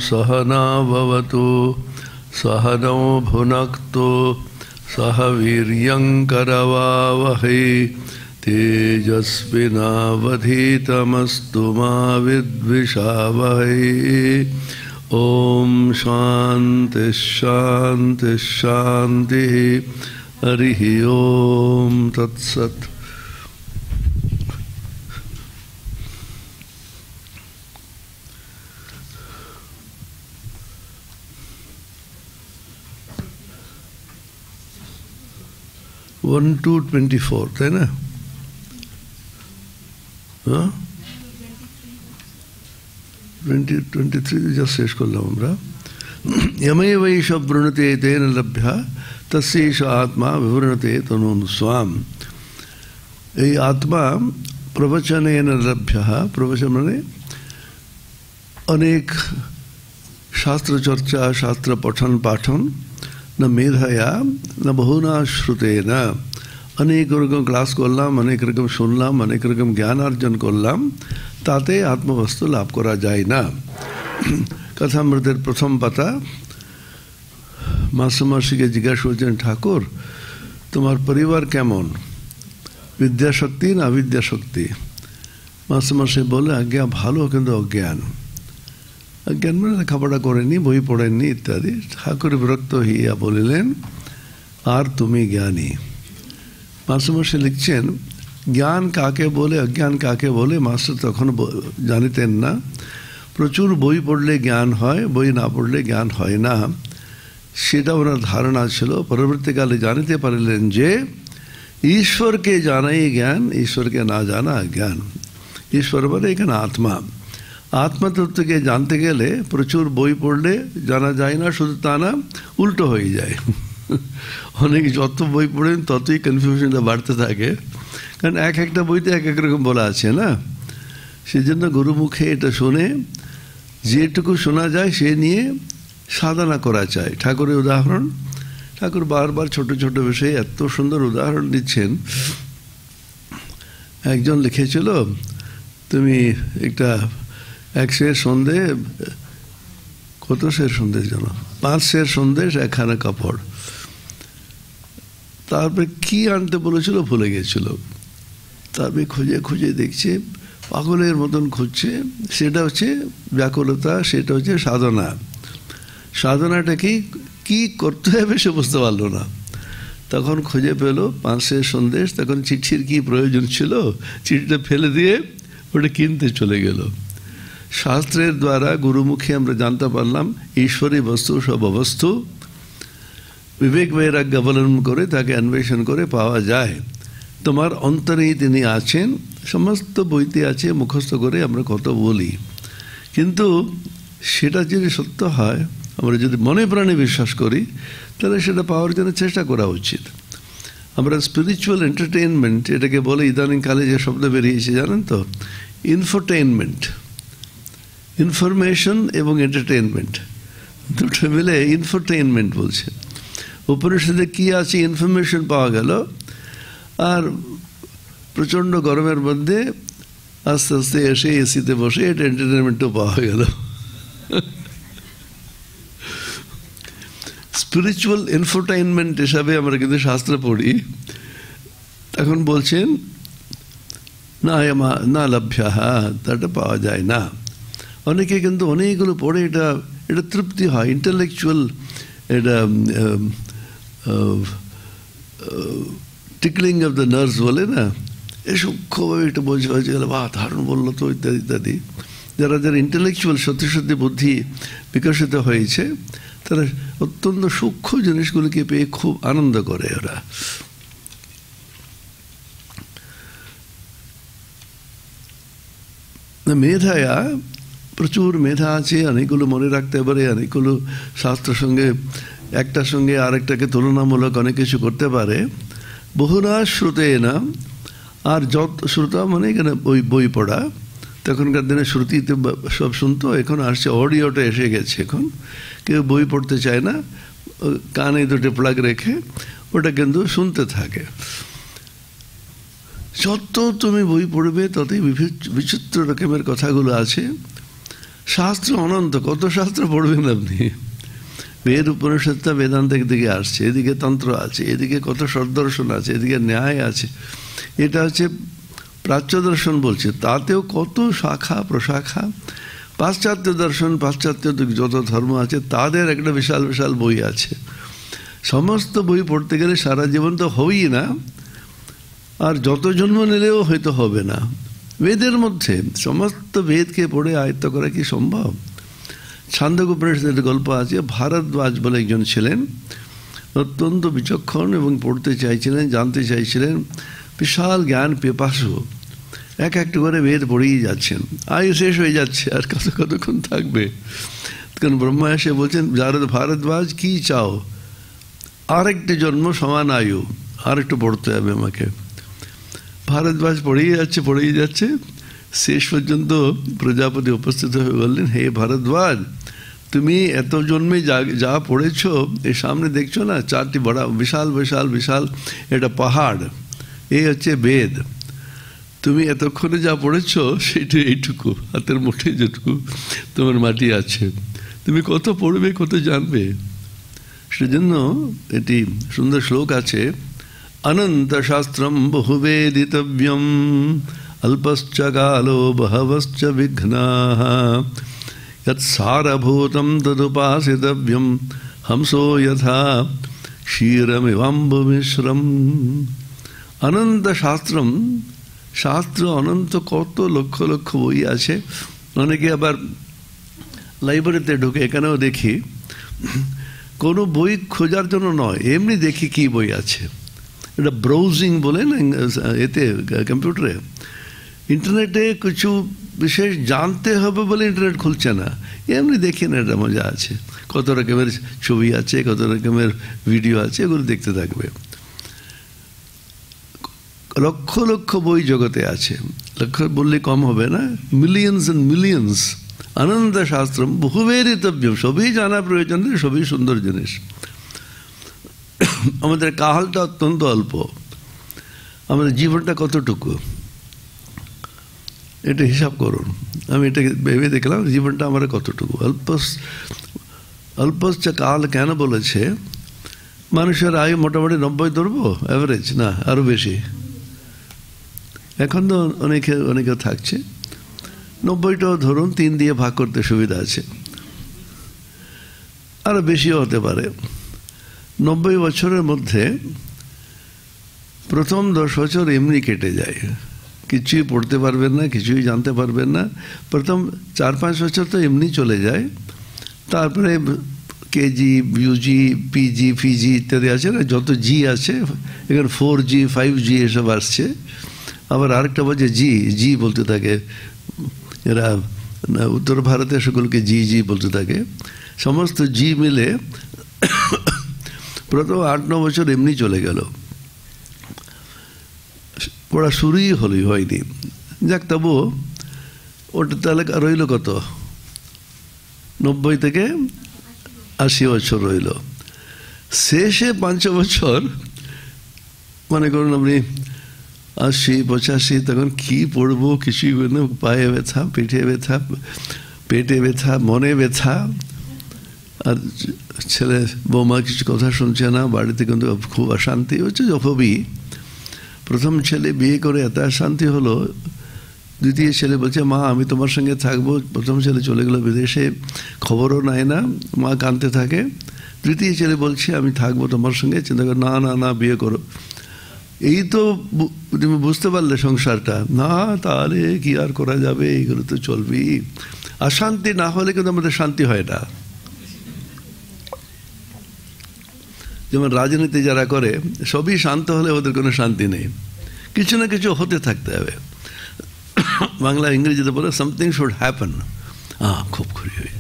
सहना भवतु सहनौ भुनक्तु सह वीर्यङ्करवावहै तेजस्विनावधीतमस्तु मा विद्विषावहै। ओम शांति शांति शांति। हरि ओम तत्सत। वन टू 24 है ना? हाँ 23 just শেষ করলাম আমরা। यमैवैष वृणुते तेन लभ्या तस्यैष आत्मा विवृणुते तनुं स्वाम। এই আত্মা প্রবচনেন লভ্য। প্রবচন মানে অনেক শাস্ত্র চর্চা, শাস্ত্র পঠন পাঠন, না মেধায়া না বহুনা শ্রুতেন। অনেক রকম ক্লাস করলাম, অনেক রকম শুনলাম, অনেক রকম জ্ঞান অর্জন করলাম, তাতে আত্মবস্তু লাভ করা যায় না। কথামৃতের প্রথম পাতা। মাসুমাসিকে জিজ্ঞাসা করছেন, ঠাকুর তোমার পরিবার কেমন, বিদ্যাশক্তি না অবিদ্যাশক্তি? মাসুমাসি বলে, আজ্ঞা ভালো, কিন্তু অজ্ঞান। অজ্ঞান মানে লেখাপড়া করেনি, বই পড়েননি ইত্যাদি। ঠাকুর বিরক্ত হইয়া বলিলেন, আর তুমি জ্ঞানী। মাসুমাসি লিখছেন, জ্ঞান কাকে বলে, অজ্ঞান কাকে বলে মাস্টার তখন জানিতেন না। প্রচুর বই পড়লে জ্ঞান হয়, বই না পড়লে জ্ঞান হয় না, সেটা ওনার ধারণা ছিল। পরবর্তীকালে জানিতে পারিলেন যে ঈশ্বরকে জানাই জ্ঞান, ঈশ্বরকে না জানা জ্ঞান। ঈশ্বর বলে এখানে আত্মা। আত্মাতত্ত্বকে জানতে গেলে প্রচুর বই পড়লে জানা যায় না, শুধু তা না, উল্টো হয়ে যায়। অনেক যত বই পড়েন ততই কনফিউশনটা বাড়তে থাকে, কারণ এক একটা বইতে এক এক রকম বলা আছে না। সেই জন্য গুরুমুখে এটা শুনে যেটুকু শোনা যায় সে নিয়ে সাধনা করা চাই। ঠাকুরের উদাহরণ, ঠাকুর বারবার ছোট ছোট বিষয়ে এত সুন্দর উদাহরণ দিচ্ছেন। একজন লিখেছিল, তুমি একটা 1 সের সন্দেশ, কত সের সন্দেশ জানো? 5 সের সন্দেশ, 1খানা কাপড়। তারপরে কি আনতে বলেছিল ভুলে গেছিল। তারপরে খুঁজে খুঁজে দেখছে, পাগলের মতন খুঁজছে। সেটা হচ্ছে ব্যাকুলতা, সেটা হচ্ছে সাধনা। সাধনাটা কি করতে হবে সে বুঝতে পারলো না। তখন খুঁজে পেল 5 সের সন্দেশ। তখন চিঠির কি প্রয়োজন ছিল, চিঠিটা ফেলে দিয়ে ওটা কিনতে চলে গেল। শাস্ত্রের দ্বারা গুরুমুখে আমরা জানতে পারলাম ঈশ্বরী বস্তু সব অবস্তু। বিবেক বৈরাগ্য অবলম্বন করে তাকে অন্বেষণ করে পাওয়া যায়। তোমার অন্তরেই তিনি আছেন, সমস্ত বইতে আছে, মুখস্থ করে আমরা কত বলি, কিন্তু সেটা যদি সত্য হয়, আমরা যদি মনে প্রাণে বিশ্বাস করি, তাহলে সেটা পাওয়ার জন্য চেষ্টা করা উচিত। আমরা স্পিরিচুয়াল এন্টারটেইনমেন্ট এটাকে বলে, ইদানিংকালে যে শব্দ বেরিয়েছে জানেন তো, ইনফোটেইনমেন্ট। ইনফরমেশন এবং এন্টারটেইনমেন্ট দুটো মিলে ইনফোটেইনমেন্ট বলছে। উপনিষদে কি আছে, ইনফরমেশন পাওয়া গেল, আর প্রচণ্ড গরমের মধ্যে আস্তে আস্তে এসে এসিতে বসে এটা এন্টারটেনমেন্টও পাওয়া গেল। স্পিরিচুয়াল ইনফোটেইনমেন্ট হিসাবে আমরা কিন্তু শাস্ত্র পড়ি। তখন বলছেন না লভ্য, তাটা পাওয়া যায় না। অনেকে কিন্তু অনেকগুলো পড়ে এটা তৃপ্তি হয়, ইন্টেলেকচুয়াল এটা টিকলিং অফ দ্য নার্ভস বলে না, এ সূক্ষ্মভাবে এটা বোঝা হয়েছে, বা ধারণ বললো তো ইত্যাদি ইত্যাদি। যারা ইন্টেলেকচুয়াল সত্যি সত্যি বুদ্ধি বিকশিত হয়েছে, তারা অত্যন্ত সূক্ষ্ম জিনিসগুলিকে পেয়ে খুব আনন্দ করে ওরা। মেধায়া প্রচুর মেধা আছে, অনেকগুলো মনে রাখতে পারে, অনেকগুলো শাস্ত্রের সঙ্গে একটার সঙ্গে আরেকটাকে তুলনামূলক অনেক কিছু করতে পারে। বহুনা শ্রুতে না, আর যত শ্রুতা মানে এখানে বই পড়া। তখনকার দিনে শ্রুতিতে সব শুনতো, এখন আসছে অডিওটা এসে গেছে। এখন কেউ বই পড়তে চায় না, কানে দুটো প্লাগ রেখে ওটা কিন্তু শুনতে থাকে। যত তুমি বই পড়বে ততই বিচিত্র রকমের কথাগুলো আছে। শাস্ত্র অনন্ত, কত শাস্ত্র পড়বেন আপনি। বেদ উপনিষদটা বেদান্তের দিকে আসছে, এদিকে তন্ত্র আছে, এদিকে কত সদর্শন আছে, এদিকে ন্যায় আছে। এটা হচ্ছে প্রাচ্য দর্শন বলছে, তাতেও কত শাখা প্রশাখা। পাশ্চাত্য দর্শন, পাশ্চাত্য যত ধর্ম আছে তাদের একটা বিশাল বিশাল বই আছে। সমস্ত বই পড়তে গেলে সারা জীবন তো হবেই না, আর যত জন্ম নিলেও হয়তো হবে না। বেদের মধ্যে সমস্ত বেদকে পড়ে আয়ত্ত করা কি সম্ভব? ছান্দোক্য উপনিষদের গল্প আছে, ভারদ্বাজ বলে একজন ছিলেন, অত্যন্ত বিচক্ষণ এবং পড়তে চাইছিলেন, জানতে চাইছিলেন, বিশাল জ্ঞান পিপাসু। একটা করে বেদ পড়েই যাচ্ছেন, আয়ু শেষ হয়ে যাচ্ছে, আর কতক্ষণ থাকবে। তখন ব্রহ্মা এসে বলছেন, ভারদ্বাজ কি চাও? আরেকটি জন্ম সমান আয়ু, আর একটু পড়তে হবে আমাকে। ভারদ্বাজ পড়েই যাচ্ছে। শেষ পর্যন্ত প্রজাপতি উপস্থিত হয়ে বললেন, হে ভারদ্বাজ, তুমি এত জন্মে যা পড়েছ, এর সামনে দেখছো না 4টি বড় বিশাল বিশাল বিশাল এটা পাহাড়, এই হচ্ছে বেদ। তুমি এতক্ষণে যা পড়েছ সেটা এইটুকু, হাতের মুঠে যেটুকু তোমার মাটি আছে। তুমি কত পড়বে, কত জানবে। সেজন্য এটি সুন্দর শ্লোক আছে, অনন্ত শাস্ত্রম বহুবেদিতব্যম অল্পশ্চ কালো বহবশ্চ বিঘ্নাঃ यत्सारभूतं तदुपासितव्यं हंसो यथा क्षीरमिवाम्बुमिश्रम। অনন্ত শাস্ত্রম, শাস্ত্র অনন্ত, কত লক্ষ লক্ষ বই আছে। অনেকে আবার লাইব্রেরিতে ঢুকে, এখানেও দেখি, কোনো বই খোঁজার জন্য নয়, এমনি দেখি কি বই আছে। এটা ব্রাউজিং বলেন এতে, কম্পিউটারে। ইন্টারনেটে কিছু বিশেষ জানতে হবে বলে ইন্টারনেট খুলছে না, এমনি দেখি না, এটা মজা আছে। কত রকমের ছবি আছে, কত রকমের ভিডিও আছে, এগুলো দেখতে থাকবে। লক্ষ লক্ষ বই জগতে আছে, লক্ষ বললে কম হবে না, মিলিয়নস অ্যান্ড মিলিয়নস। আনন্দ শাস্ত্রম বহুবেদিতব্য, সবই জানা প্রয়োজন, সবই সুন্দর জিনিস। আমাদের কালটা অত্যন্ত অল্প, আমাদের জীবনটা কতটুকু এটা হিসাব করুন। আমি এটাকে ভেবে দেখলাম, জীবনটা আমার কতটুকু। অল্পশ্চ কাল কেন বলেছে? মানুষের আয়ু মোটামুটি 90 ধরবো, অ্যাভারেজ না আরও বেশি। এখন তো অনেকে থাকছে 90টাও ধরুন, 3 দিয়ে ভাগ করতে সুবিধা আছে, আরও বেশিও হতে পারে। 90 বছরের মধ্যে প্রথম 10 বছর এমনি কেটে যায়, কিছুই পড়তে পারবেন না, কিছুই জানতে পারবেন না। প্রথম 4-5 বছর তো এমনি চলে যায়। তারপরে কেজি, ইউজি, পিজি, ফিজি ইত্যাদি আছে না, যত জি আছে, এখানে 4G 5G এসব আসছে। আবার আরেকটা বলছে জি বলতে থাকে এরা, উত্তর ভারতে সেগুলোকে জি বলতে থাকে। সমস্ত জি মিলে প্রথম 8-9 বছর এমনি চলে গেল, পড়া শুরুই হয়নি। যাক, তবুও ওটা তাহলে রইল কত, 90 থেকে 80 বছর রইল। শেষে 5 বছর মনে করুন আপনি 80-85, তখন কি পড়বো কিছুই, পায়ে ব্যথা, পিঠে ব্যথা, পেটে ব্যথা, মনে ব্যথা, আর ছেলে বৌমা কিছু কথা শুনছে না, বাড়িতে কিন্তু খুব অশান্তি হচ্ছে। যখনই প্রথম ছেলে বিয়ে করে এত শান্তি হলো, দ্বিতীয় ছেলে বলছে, মা আমি তোমার সঙ্গে থাকবো। প্রথম ছেলে চলে গেল বিদেশে, খবরও নেয় না, মা কাঁদতে থাকে। তৃতীয় ছেলে বলছে, আমি থাকবো তোমার সঙ্গে। চিন্তা করো, না বিয়ে করো। এই তো তুমি বুঝতে পারলে সংসারটা, না তাহলে কি আর করা যাবে, এইগুলো তো চলবেই। অশান্তি না হলে কিন্তু আমাদের শান্তি হয় না। যেমন রাজনীতি যারা করে, সবই শান্ত হলে ওদের কোনো শান্তি নেই, কিছু না কিছু হতে থাকতে হবে। বাংলা ইংরেজিতে বলে সামথিং শুড হ্যাপেন। খুব খুশি হই।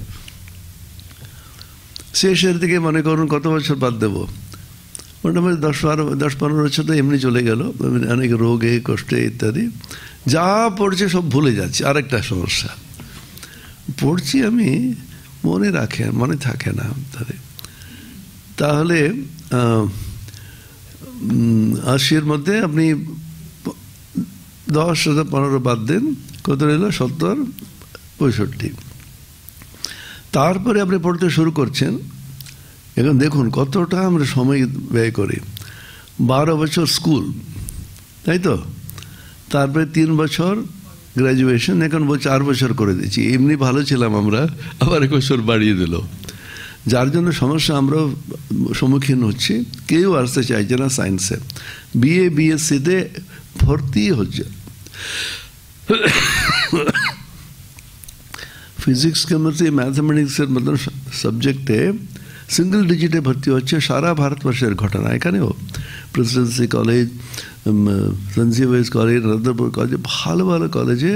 শেষের দিকে মনে করুন কত বছর বাদ দেবো, মোটামুটি 10-15 বছর তো এমনি চলে গেল, অনেক রোগে কষ্টে ইত্যাদি। যা পড়ছে সব ভুলে যাচ্ছি। আরেকটা সমস্যা, পড়ছি আমি, মনে থাকে না। তাহলে 80-এর মধ্যে আপনি 10-15 বাদ দেন, কত রইল? 70-65। তারপরে আপনি পড়তে শুরু করছেন। এখন দেখুন কতটা আমরা সময় ব্যয় করি। 12 বছর স্কুল, তাই তো, তারপরে 3 বছর গ্র্যাজুয়েশন, এখন 4 বছর করে দিচ্ছি। এমনি ভালো ছিলাম আমরা, আবার 1 বছর বাড়িয়ে দিল, যার জন্য সমস্যা আমরা সম্মুখীন হচ্ছি। কেউ আসতে চাইছে না সায়েন্সে, বিএসসিতে ভর্তি হচ্ছে। ফিজিক্স, কেমিস্ট্রি, ম্যাথমেটিক্সের মতন সাবজেক্টে সিঙ্গল ডিজিটে ভর্তি হচ্ছে সারা ভারতবর্ষের ঘটনা। এখানেও presidency college, Sanjeev college, Narendrapur কলেজে, ভালো ভালো কলেজে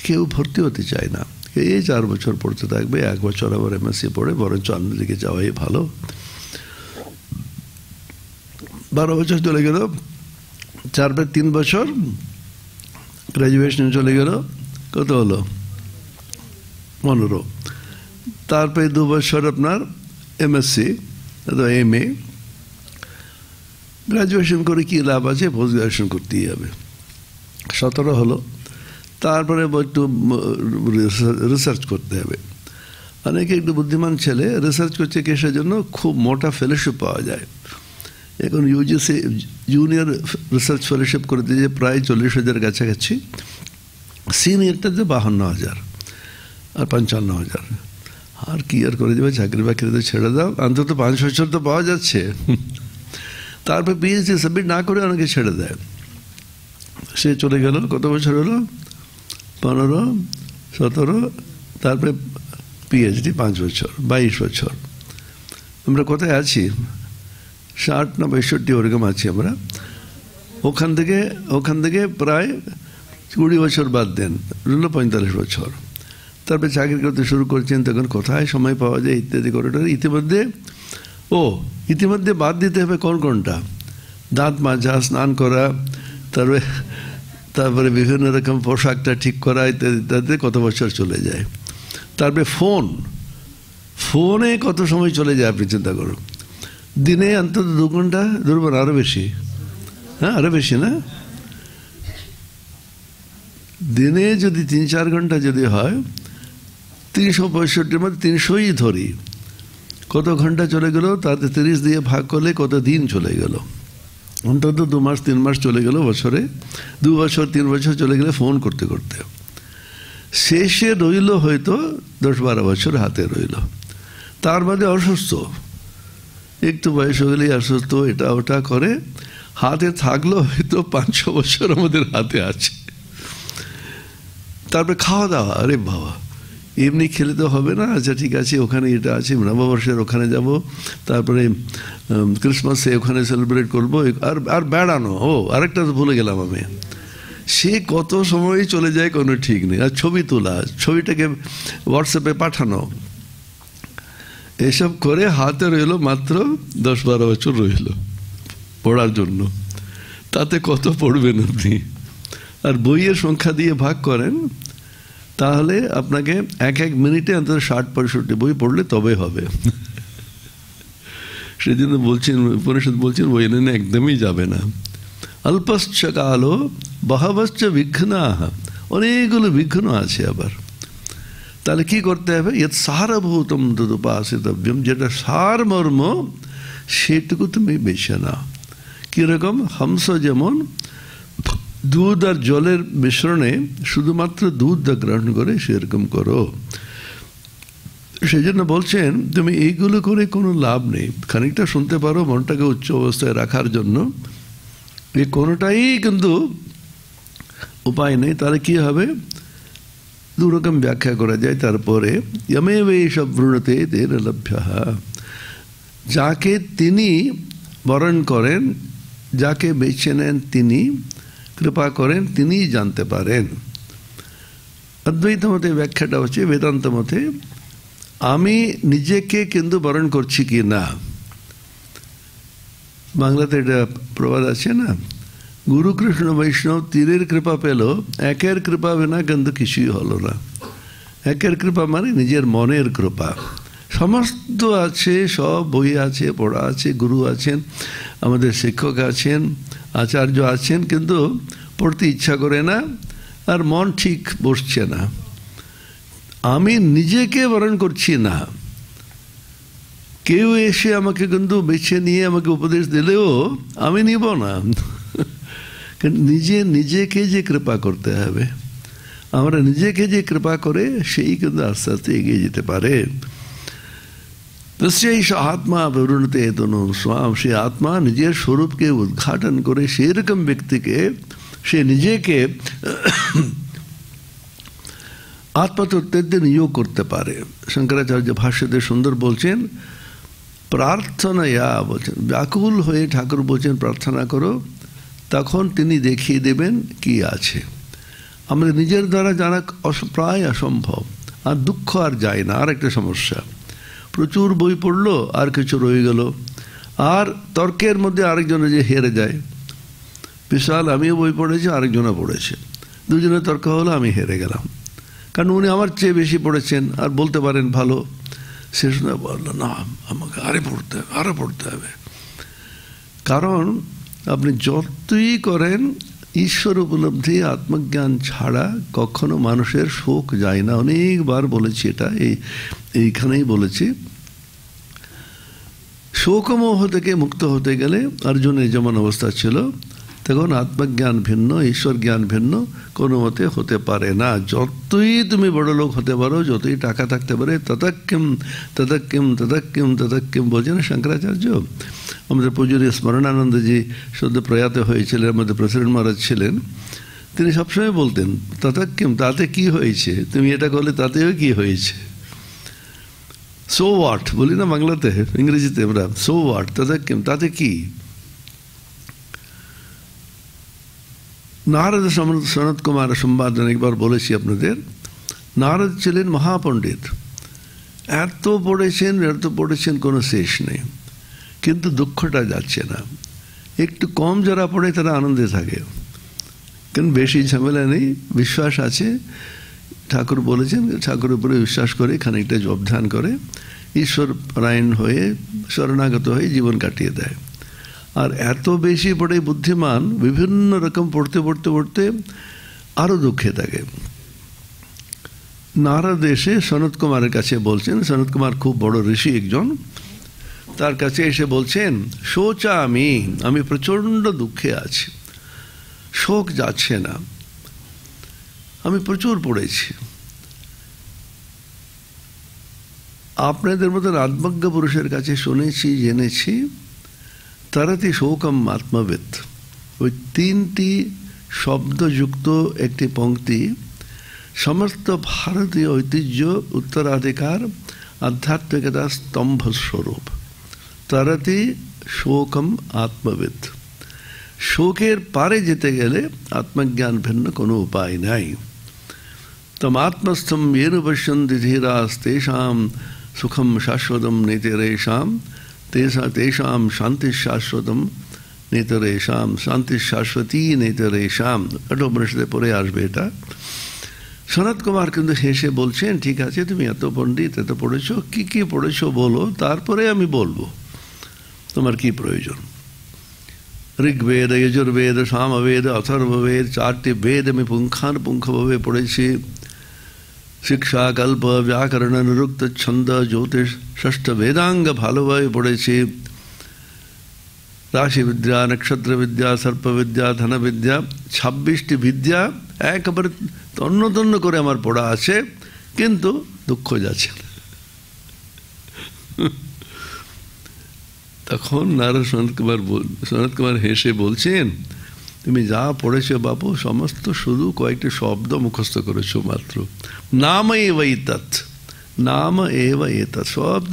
কেউ ভর্তি হতে চায় না। এই 4 বছর পড়তে থাকবে, 1 বছর আবার এমএসসি পড়ে, বরঞ্চ অন্যদিকে যাওয়াই ভালো। 12 বছর চলে গেল, তারপরে 3 বছর গ্র্যাজুয়েশন চলে গেল, কত হলো 15। তারপরে 2 বছর আপনার এমএসসি, এমএ। গ্র্যাজুয়েশন করে কি লাভ আছে, পোস্ট গ্র্যাজুয়েশন করতেই হবে। 17 হলো, তারপরে একটু রিসার্চ করতে হবে। অনেকে একটু বুদ্ধিমান ছেলে রিসার্চ করছে কিসের জন্য, খুব মোটা ফেলোশিপ পাওয়া যায়। এখন ইউজিসি জুনিয়র রিসার্চ ফেলোশিপ করে দিয়েছে প্রায় 40,000 কাছাকাছি, সিনিয়রটাতে 52,000 আর 55,000। আর কি আর করে দেবে, চাকরি বাকরিতে ছেড়ে দাও, অন্তত 5 বছর তো পাওয়া যাচ্ছে। তারপর পিএইচডি সাবমিট না করে অনেকে ছেড়ে দেয়। সে চলে গেল, কত বছর হলো, 15, 17, তারপরে পিএইচডি 5 বছর, 22 বছর। আমরা কোথায় আছি, 60 না 62 ওরকম আছি আমরা। ওখান থেকে প্রায় 20 বছর বাদ দেন, 45 বছর। তারপরে চাকরি করতে শুরু করছেন, তখন কোথায় সময় পাওয়া যায় ইত্যাদি করে। ইতিমধ্যে বাদ দিতে হবে কোনটা, দাঁত মাজা, স্নান করা, তারপরে বিভিন্ন রকম পোশাকটা ঠিক করা ইত্যাদি ইত্যাদি, কত বছর চলে যায়। তারপরে ফোনে কত সময় চলে যায় আপনি চিন্তা করুন। দিনে অন্তত 2 ঘন্টা, ধরবেন আরো বেশি, হ্যাঁ আরো বেশি না, দিনে যদি 3-4 ঘন্টা যদি হয়, 365 মধ্যে 300ই ধরি, কত ঘন্টা চলে গেল, তাতে 30 দিয়ে ভাগ করলে কত দিন চলে গেল। অন্তত 2 মাস 3 মাস চলে গেল বছরে, 2 বছর 3 বছর চলে গেলে ফোন করতে করতে। শেষে রইল হয়তো 10-12 বছর হাতে রইল। তার মধ্যে অসুস্থ, একটু বয়স হলেই অসুস্থ, এটা ওটা করে হাতে থাকলো হয়তো 5-6 বছর আমাদের হাতে আছে। তারপরে খাওয়া দাওয়া, আরে বাবা এমনি খেলে তো হবে না, আচ্ছা ঠিক আছে ওখানে এটা আছে, নববর্ষের ওখানে যাব, তারপরে ক্রিসমাসে ওখানে সেলিব্রেট করবো, আর বেড়ানো। আরেকটা তো ভুলে গেলাম আমি, সে কত সময় চলে যায় কোনো ঠিক নেই। আর ছবি তোলা, ছবিটাকে হোয়াটসঅ্যাপে পাঠানো, এসব করে হাতে রইল মাত্র 10-12 বছর রইল পড়ার জন্য। তাতে কত পড়বেন আপনি? আর বইয়ের সংখ্যা দিয়ে ভাগ করেন, তাহলে আপনাকে 1 মিনিটে অন্তত 60-65 বই পড়লে তবে হবে। সেজন্য বলছেন উপনিষদ, বলছেন বই এনে একদমই যাবে না। অল্পশ্চ কালো বহবশ্চ বিঘ্নাঃ, অনেকগুলো বিঘ্ন আছে আবার। তাহলে কি করতে হবে, ইয়ৎ সারভূতম তদুপাসিতব্যম, যেটা সারমর্ম সেটুকু তুমি বেছে নাও। কিরকম, হংস যেমন দুধ আর জলের মিশ্রণে শুধুমাত্র দুধ গ্রহণ করে, সেরকম করো। সেই জন্য বলছেন তুমি এইগুলো করে কোনো লাভ নেই। খানিকটা শুনতে পারো মনটাকে উচ্চ অবস্থায় রাখার জন্য, এই কোনোটাই কিন্তু উপায় নেই। তাহলে কি হবে, 2 রকম ব্যাখ্যা করা যায়। তারপরে যমেব এষব বৃণতে তেন লভ্যঃ, যাকে তিনি বরণ করেন, যাকে বেছে নেন তিনি, কৃপা করেন, তিনি জানতে পারেন। অদ্বৈত মতে ব্যাখ্যাটা হচ্ছে, বেদান্ত মতে আমি নিজেকে কিন্তু বরণ করছি কি না। বাংলাতে এটা প্রবাদ আছে না, গুরু কৃষ্ণ বৈষ্ণব তীরের কৃপা পেল, একের কৃপা বিনা কিন্তু কিছুই হলো না। একের কৃপা মানে নিজের মনের কৃপা। সমস্ত আছে, সব বই আছে, পড়া আছে, গুরু আছেন, আমাদের শিক্ষক আছেন, আচার্য আছেন, কিন্তু পড়তে ইচ্ছা করে না, আর মন ঠিক বসছে না। আমি নিজেকে বরণ করছি না, কেউ এসে আমাকে কিন্তু বেছে নিয়ে আমাকে উপদেশ দিলেও আমি নিব না। নিজেকে যে কৃপা করতে হবে, আমরা নিজেকে যে কৃপা করে সেই কিন্তু আস্তে আস্তে এগিয়ে যেতে পারে। তস্যৈষ আত্মা বিবৃণতে তনু স্বাম, সে আত্মা নিজের স্বরূপকে উদ্ঘাটন করে সেরকম ব্যক্তিকে সে নিজেকে আত্মতত্ত্বে নিয়োগ করতে পারে। শঙ্করাচার্য ভাষ্যতে সুন্দর বলছেন, প্রার্থনায়া বলছেন, ব্যাকুল হয়ে ঠাকুর বলছেন প্রার্থনা করো, তখন তিনি দেখিয়ে দেবেন কি আছে। আমাদের নিজের দ্বারা জানা প্রায় অসম্ভব, আর দুঃখ আর যায় না। আর একটা সমস্যা, প্রচুর বই পড়লো আর কিছু রয়ে গেল, আর তর্কের মধ্যে আরেকজনে যে হেরে যায়। বিশাল আমিও বই পড়েছি, আরেকজনে পড়েছে, দুজনে তর্ক হলো, আমি হেরে গেলাম, কারণ উনি আমার চেয়ে বেশি পড়েছেন আর বলতে পারেন ভালো। সে শুনে বললো, না আমাকে আরো পড়তে হবে। কারণ আপনি যতই করেন ঈশ্বর উপলব্ধি আত্মজ্ঞান ছাড়া কখনো মানুষের শোক যায় না। অনেকবার বলেছি এটা, এইখানেই বলেছি। শোকমোহ থেকে মুক্ত হতে গেলে অর্জুনের যেমন অবস্থা ছিল, তখন আত্মজ্ঞান ভিন্ন, ঈশ্বর জ্ঞান ভিন্ন কোনো মতে হতে পারে না। যতই তুমি বড় লোক হতে পারো, যতই টাকা থাকতে পারে, ততক্কিম ততক্কিম ততক্কিম ততক্কিম বলছেন শঙ্করাচার্য। আমাদের পূজনীয় স্মরণানন্দজি সদ্য প্রয়াত হয়েছিলেন, আমাদের প্রেসিডেন্ট মহারাজ ছিলেন, তিনি সবসময় বলতেন ততক্কিম, তাতে কি হয়েছে, তুমি এটা করলে তাতেও কি হয়েছে। সো হোয়াট বলি না বাংলাতে, ইংরেজিতে আমরা সো হোয়াট, ততক্কিম, তাতে কি। নারদ সনত কুমার সংবাদ অনেকবার বলেছি আপনাদের, নারদ ছিলেন মহাপণ্ডিত, এত পড়েছেন কোনো শেষ নেই, কিন্তু দুঃখটা যাচ্ছে না। একটু কম যারা পড়ে তারা আনন্দে থাকে, কারণ বেশি ঝামেলা নেই, বিশ্বাস আছে। ঠাকুর বলেছেন, ঠাকুরের উপরে বিশ্বাস করে খানিকটা জপ ধ্যান করে ঈশ্বর পরায়ণ হয়ে শরণাগত হয়ে জীবন কাটিয়ে দেয়। আর এত বেশি পড়ে বুদ্ধিমান, বিভিন্ন রকম পড়তে পড়তে পড়তে আরো দুঃখে থাকে। নারদ এসে সনত কুমারের কাছে বলছেন, সনত কুমার খুব বড় ঋষি একজন, তার কাছে এসে বলছেন, শোচা আমি প্রচন্ড দুঃখে আছি, শোক যাচ্ছে না, আমি প্রচুর পড়েছি। আপনাদের মতন আত্মজ্ঞ পুরুষের কাছে শুনেছি, জেনেছি, তারাতি শোকম আত্মবিদ, ওই তিনটি শব্দযুক্ত একটি পংক্তি সমস্ত ভারতীয় ঐতিহ্য উত্তরাধিকার আধ্যাত্মিকতা স্তম্ভস্বরূপ। তারাতি শোকম আত্মবিদ, শোকের পারে যেতে গেলে আত্মজ্ঞান ভিন্ন কোনো উপায় নাই। তম আত্মস্থম येन पश्यन्ति धीरास्तेषां सुखम शाश्वतम नितिरेषां तेषां शांति शाश्वतम नितरेषां शांति शाश्वती नितरेषां। কঠোপনিষদে পড়ে আসবে এটা। সনত কুমার কিন্তু হেসে বলছেন, ঠিক আছে, তুমি এত পণ্ডিত, এত পড়েছো, কি কি পড়েছো বলো, তারপরে আমি বলবো তোমার কি প্রয়োজন। ঋগ্বেদ, যজুর্বেদ, সামবেদ, অথর্ববেদ, চারটি বেদ আমি পুঙ্খানুপুঙ্খভাবে পড়েছি। শিক্ষা, কল্প, ব্যাকরণ, নিরুক্ত, ছন্দ, জ্যোতিষ, ষষ্ঠ বেদাঙ্গ ভালোভাবে পড়েছি। রাশি বিদ্যা, নক্ষত্র বিদ্যা, সর্পবিদ্যা, ধনবিদ্যা, 26টি বিদ্যা একেবারে তন্ন তন্ন করে আমার পড়া আছে, কিন্তু দুঃখ যাচ্ছে না। তখন নারদ সনত কুমার হেসে বলছেন, তুমি যা পড়েছো বাবু সমস্ত শুধু কয়েকটি শব্দ মুখস্থ করেছো মাত্র। নাম এব এতৎ, নাম এব এতৎ, শব্দ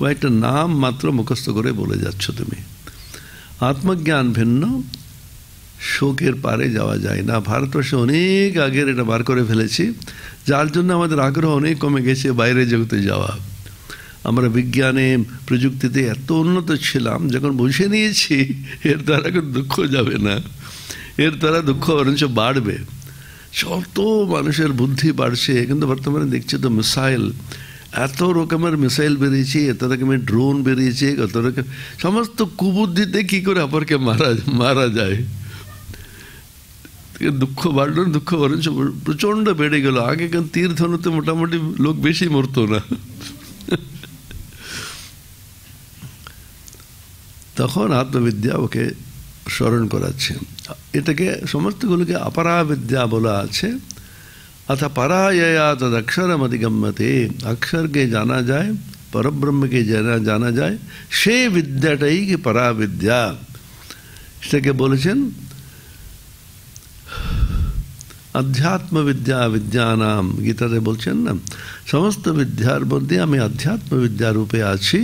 কয়েকটা নাম মাত্র মুখস্থ করে বলে যাচ্ছ তুমি। আত্মজ্ঞান ভিন্ন, শোকের পারে যাওয়া যায় না। ভারতবর্ষে অনেক আগের এটা বার করে ফেলেছি, যার জন্য আমাদের আগ্রহ অনেক কমে গেছে বাইরে জগতে যাওয়া। আমরা বিজ্ঞানে প্রযুক্তিতে এত উন্নত ছিলাম, যখন বুঝে নিয়েছি এর দ্বারা কোনো দুঃখ যাবে না, এর দ্বারা দুঃখ বরঞ্চ বাড়বে। যত মানুষের বুদ্ধি বাড়ছে, কিন্তু বর্তমানে দেখছি তো মিসাইল, এত রকমের মিসাইল বেরিয়েছে, এত রকমের ড্রোন বেরিয়েছে, কত রকম সমস্ত কুবুদ্ধিতে কী করে অপরকে মারা যায়। দুঃখ বাড়লো, দুঃখ বরঞ্চ প্রচণ্ড বেড়ে গেল। আগে কেন তীর ধনুতে মোটামুটি লোক বেশি মরতো না। তখন আত্মবিদ্যা ওকে স্মরণ করাচ্ছে। এটাকে সমস্তগুলোকে অপরা বিদ্যা বলা আছে। अथ परायया तदक्षरम अधिगम्यते, अक्षर के जाना जाए, परब्रह्म के जाना जाए, से विद्याटाई की परा विद्या। সেটাকে বলেছেন अध्यात्म विद्या विद्यानाम। गीताতে বলছেন না, সমস্ত বিদ্যার মধ্যে আমি अध्यात्म विद्या रूपे আছি।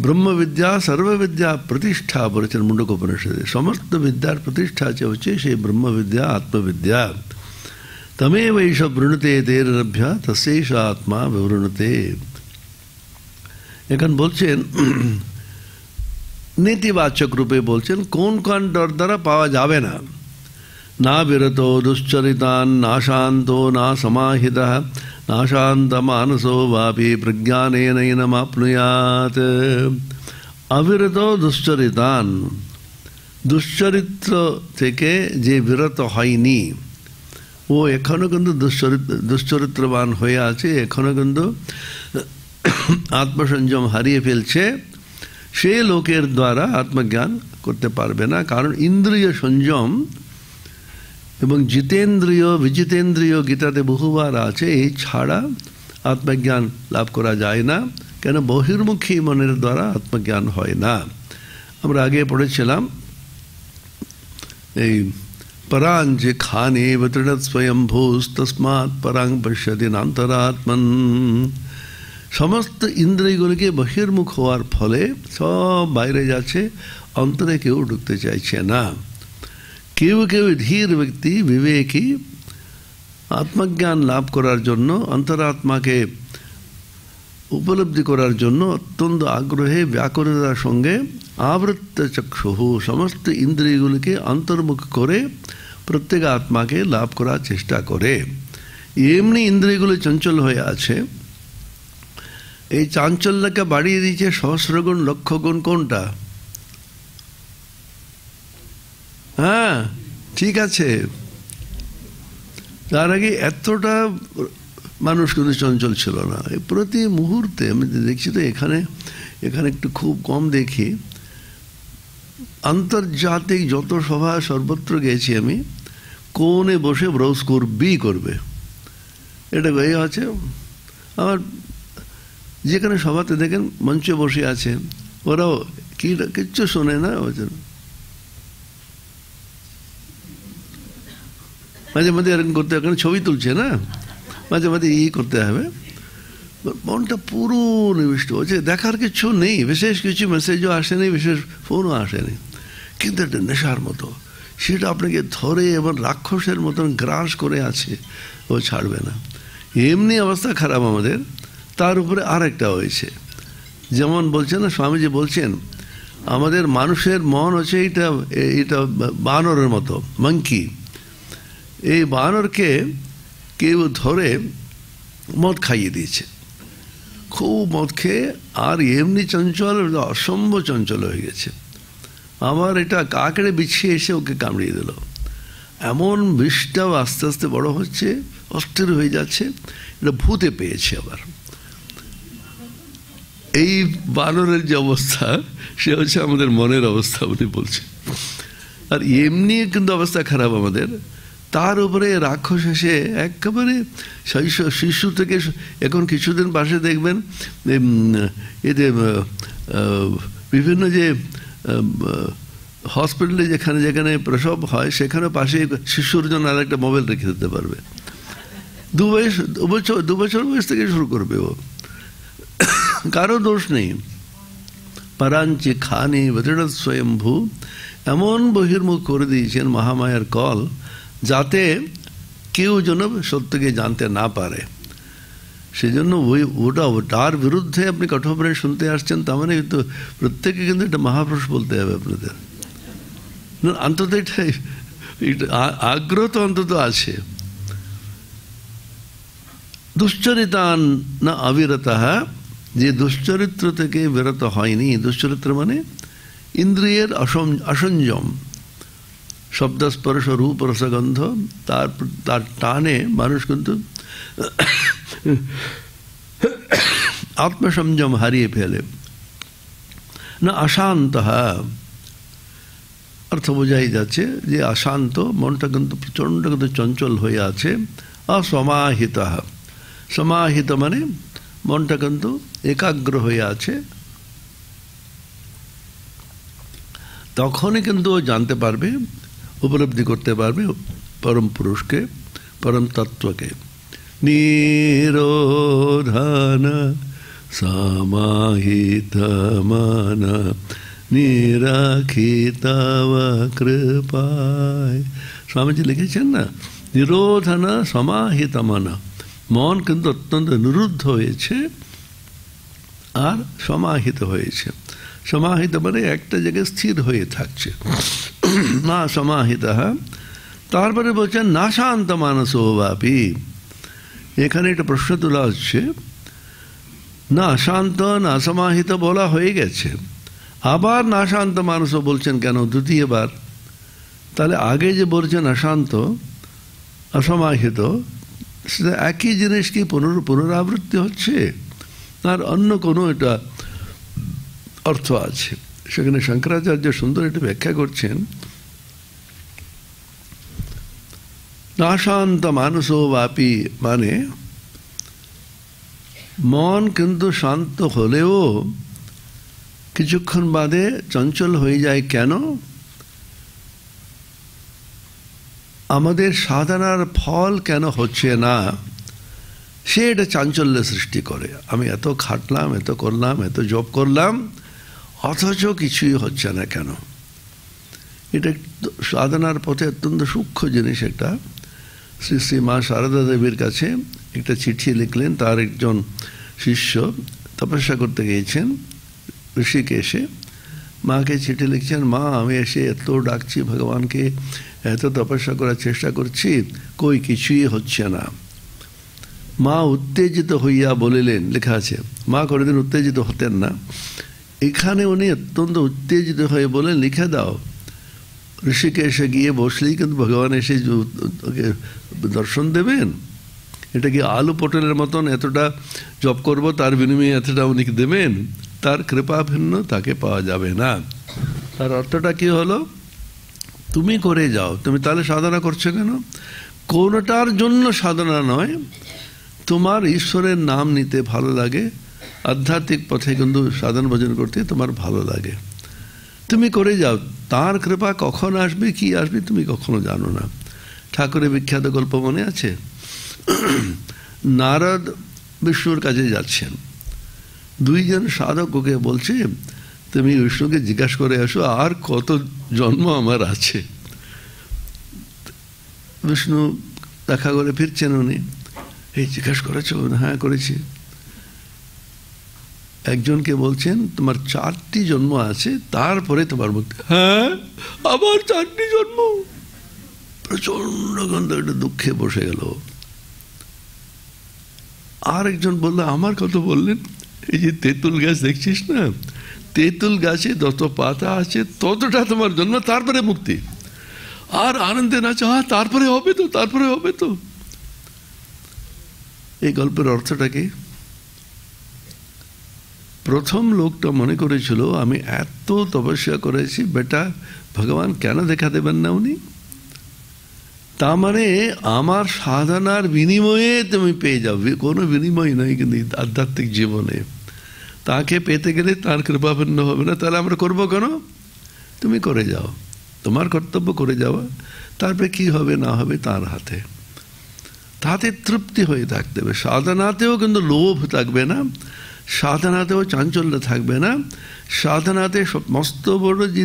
ब्रह्म विद्या सर्व विद्या प्रतिष्ठा বলেছেন মুন্ডকোপনিষদে। সমস্ত বিদ্যার প্রতিষ্ঠা হচ্ছে সেই ব্রহ্ম বিদ্যা, আত্মবিদ্যা। তমেব এইষ বৃণতে তেরভ্য তস্যৈষ আত্মা বিবৃণতে। এখন বলছেন নীতিবাচক রূপে বলছেন কোন কোন দ্বারা পাওয়া যাবে না। না বিরত দুশ্চরিতান, না শান্ত, না সমাহিত, না শান্ত মানসো বাপি প্রজ্ঞানেনৈনমাপ্নুয়াৎ। অবিরত দুশ্চরিতান, দুশ্চরিত্র থেকে যে বিরত হয়নি, ও এখনো কিন্তু দুশ্চরিত্রবান হয়ে আছে, এখনো কিন্তু আত্মসংযম হারিয়ে ফেলছে, সে লোকের দ্বারা আত্মজ্ঞান করতে পারবে না। কারণ ইন্দ্রিয় সংযম এবং জিতেন্দ্রিয় বিজিতেন্দ্রিয় গীতাতে বহুবার আছে, এই ছাড়া আত্মজ্ঞান লাভ করা যায় না। কেন? বহির্মুখী মনের দ্বারা আত্মজ্ঞান হয় না। আমরা আগে পড়েছিলাম এই পরাং যে খানে বতৃণৎ স্বয়ম্ভূস তস্মাৎ পরাং পশ্যতি নান্তরাত্মন। সমস্ত ইন্দ্রিয়গুলিকে বহির্মুখ হওয়ার ফলে সব বাইরে যাচ্ছে, অন্তরে কেউ ঢুকতে চাইছে না। কেউ কেউ ধীর ব্যক্তি বিবেকী আত্মজ্ঞান লাভ করার জন্য, অন্তরাত্মাকে উপলব্ধি করার জন্য অত্যন্ত আগ্রহে ব্যাকুলতার সঙ্গে আবৃত্ত চক্ষুহু, সমস্ত ইন্দ্রিয়গুলিকে অন্তর্মুখ করে প্রত্যেক আত্মাকে লাভ করার চেষ্টা করে। এমনি ইন্দ্রিয়গুলি চঞ্চল হয়ে আছে। এই চাঞ্চল্যকে বাড়িয়ে দিয়েছে সহস্রগুণ লক্ষ গুণ। কোনটা? হ্যাঁ, ঠিক আছে। তার আগে এতটা মানুষ কিন্তু চঞ্চল ছিল না। প্রতি মুহূর্তে আমি দেখছি তো, এখানে একটু খুব কম দেখি। আন্তর্জাতিক যত সভা সর্বত্র গেছি আমি, কোণে বসে ব্রাউজ করবে। এটা এই আছে। আমার যেখানে সভাতে দেখেন মঞ্চে বসে আছে, ওরাও কিচ্ছু শোনে না। মাঝে মাঝে এরকম করতে, এখানে ছবি তুলছে না, মাঝে মাঝে করতে হবে। মনটা পুরো নিবিষ্ট হচ্ছে, দেখার কিছু নেই, বিশেষ কিছু মেসেজও আসেনি, বিশেষ ফোনও আসেনি, কিন্তু একটা নেশার মতো সেটা আপনাকে ধরে এবং রাক্ষসের মতন গ্রাস করে আছে, ও ছাড়বে না। এমনি অবস্থা খারাপ আমাদের। তার উপরে আর একটা হয়েছে, যেমন বলছেন না স্বামীজি বলছেন, আমাদের মানুষের মন হচ্ছে এটা বানরের মতো, মাঙ্কি। এই বানরকে কেউ ধরে মদ খাইয়ে দিয়েছে, খুব মদ খেয়ে, আর এমনি চঞ্চল, অসম্ভব চঞ্চল হয়ে গেছে। আবার এটা কাকড়ে বিছিয়ে এসে ওকে কামড়িয়ে দিল। এমন বিষটাও আস্তে আস্তে বড় হচ্ছে, অস্থির হয়ে যাচ্ছে। এটা ভূতে পেয়েছে আবার। এই বানরের যে অবস্থা, সে হচ্ছে আমাদের মনের অবস্থা উনি বলছে। আর এমনি কিন্তু অবস্থা খারাপ আমাদের। তার উপরে রাক্ষস এসে একেবারে শিশু থেকে, এখন কিছুদিন পাশে দেখবেন এদের বিভিন্ন যে হসপিটালে যেখানে যেখানে প্রসব হয়, সেখানে পাশে শিশুর জন্য আর একটা মোবাইল রেখে দিতে পারবে। 2 বছর বয়স থেকে শুরু করবে ও, কারো দোষ নেই। পরাঞ্চি খানি বতৃণৎ স্বয়ম্ভু, এমন বহির্মুখ করে দিয়েছেন মহামায়ার কল, যাতে কেউ যেন সত্যকে জানতে না পারে। সেজন্য ওটার বিরুদ্ধে আপনি কঠোপরে শুনতে আসছেন, তার মানে কিন্তু প্রত্যেকে কিন্তু এটা মহাপুরুষ বলতে হবে আপনাদের। অন্তত এটা আগ্রহ তো অন্তত আছে। দুশ্চরিতান না অবিরতঃ, যে দুশ্চরিত্র থেকে বিরত হয়নি। দুশ্চরিত্র মানে ইন্দ্রিয়ের অসংযম, শব্দ স্পর্শ রূপ রসগন্ধ তার টানে মানুষ কিন্তু আত্মসংযম হারিয়ে ফেলে। না অশান্ত, অর্থ বোঝাই যাচ্ছে যে অশান্ত, মনটা কিন্তু প্রচণ্ড কিন্তু চঞ্চল হয়ে আছে। অসমাহিত, সমাহিত মানে মনটা কিন্তু একাগ্র হয়ে আছে। তখনই কিন্তু ও জানতে পারবে, উপলব্ধি করতে পারবে পরম পুরুষকে, পরম তত্ত্বকে। নিরোধন সমাহিত মন নিরাখিতব কৃপায়। স্বামীজি লিখেছেন না, নিরোধন সমাহিত মন, মন কিন্তু অত্যন্ত নিরুদ্ধ হয়েছে আর সমাহিত হয়েছে। সমাহিত মানে একটা জায়গায় স্থির হয়ে থাকছে, না সমাহিত। তারপরে বলছেন না শান্ত মানসো বাপি। এখানে একটা প্রশ্ন তোলা হচ্ছে, না শান্ত না সমাহিত বলা হয়ে গেছে, আবার না শান্ত মানসও বলছেন কেন দ্বিতীয়বার? তাহলে আগে যে বলছেন অশান্ত অসমাহিত, সেটা একই জিনিস কি পুনরাবৃত্তি হচ্ছে, আর অন্য কোনো এটা অর্থ আছে? সেখানে শঙ্করাচার্য সুন্দর এটা ব্যাখ্যা করছেন, নাশান্ত মানসো বাপি মানে মন কিন্তু শান্ত হলেও কিছুক্ষণ বাদে চঞ্চল হয়ে যায়। কেন? আমাদের সাধনার ফল কেন হচ্ছে না, সে এটা চাঞ্চল্য সৃষ্টি করে। আমি এত খাটলাম, এত করলাম, এত জপ করলাম, অথচ কিছুই হচ্ছে না কেন? এটা সাধনার পথে অত্যন্ত সূক্ষ্ম জিনিস। একটা শ্রী শ্রী মা সারদা দেবীর কাছে একটা চিঠি লিখলেন। তার একজন শিষ্য তপস্যা করতে গিয়েছেন ঋষিকেশে, মাকে চিঠি লিখছেন, মা আমি এসে এত ডাকছি ভগবানকে, এত তপস্যা করার চেষ্টা করছি, কই কিছুই হচ্ছে না। মা উত্তেজিত হইয়া বলিলেন, লেখা আছে মা কোনোদিন উত্তেজিত হতেন না, এখানে উনি অত্যন্ত উত্তেজিত হয়ে বলেন লিখে দাও। ঋষিকেশে গিয়ে বসলেই কিন্তু ভগবান এসে দর্শন দেবেন? এটা কি আলু পটলের মতন এতটা জপ করব তার বিনিময়ে এতটা উনি দেবেন? তার কৃপা ভিন্ন তাকে পাওয়া যাবে না। তার অর্থটা কি হলো? তুমি করে যাও। তুমি তাহলে সাধনা করছো কেন? কোনটার জন্য সাধনা নয়, তোমার ঈশ্বরের নাম নিতে ভালো লাগে, আধ্যাত্মিক পথে কিন্তু সাধন ভজন করতে তোমার ভালো লাগে, তুমি করে যাও। তার কৃপা কখন আসবে, কি আসবে তুমি কখনো জানো না। ঠাকুরের বিখ্যাত গল্প মনে আছে? নারদ বিষ্ণুর কাছে যাচ্ছেন, দুইজন সাধক ওকে বলছে তুমি বিষ্ণুকে জিজ্ঞাসা করে আসো আর কত জন্ম আমার আছে। বিষ্ণু দেখা করে ফিরছেন, উনি এই জিজ্ঞাসা করেছ? হ্যাঁ করেছি। একজনকে বলছেন তোমার 4টি জন্ম আছে, তারপরে তোমার মুক্তি। হ্যাঁ আবার 4টি জন্ম? প্রচন্ড গন্ধ, একটা দুঃখে বসে গেল। আর একজন বললো, আমার কথা বললেন, এই যে তেঁতুল গাছ দেখছিস না, তেঁতুল গাছে যত পাতা আছে ততটা তোমার জন্ম, তারপরে মুক্তি। আর আনন্দে না চাহ তারপরে হবে তো, তারপরে হবে তো। এই গল্পের অর্থটা কি? প্রথম লোকটা মনে করেছিল আমি এত তপস্যা করেছি, বেটা ভগবান কেন দেখা দেবেন না উনি? তার মানে আমার সাধনার বিনিময়ে তুমি পেয়ে যাবে, কোনো বিনিময় নয় কিন্তু আধ্যাত্মিক জীবনে। তাকে পেতে গেলে তার কৃপাভিন্ন হবে না। তাহলে আমরা করবো কেন? তুমি করে যাও, তোমার কর্তব্য করে যাওয়া, তারপরে কি হবে না হবে তার হাতে। তাতে তৃপ্তি হয়ে থাকতে হবে। সাধনাতেও কিন্তু লোভ থাকবে না, সাধনাতেও চাঞ্চল্য থাকবে না। সাধনাতে মস্ত বড় যে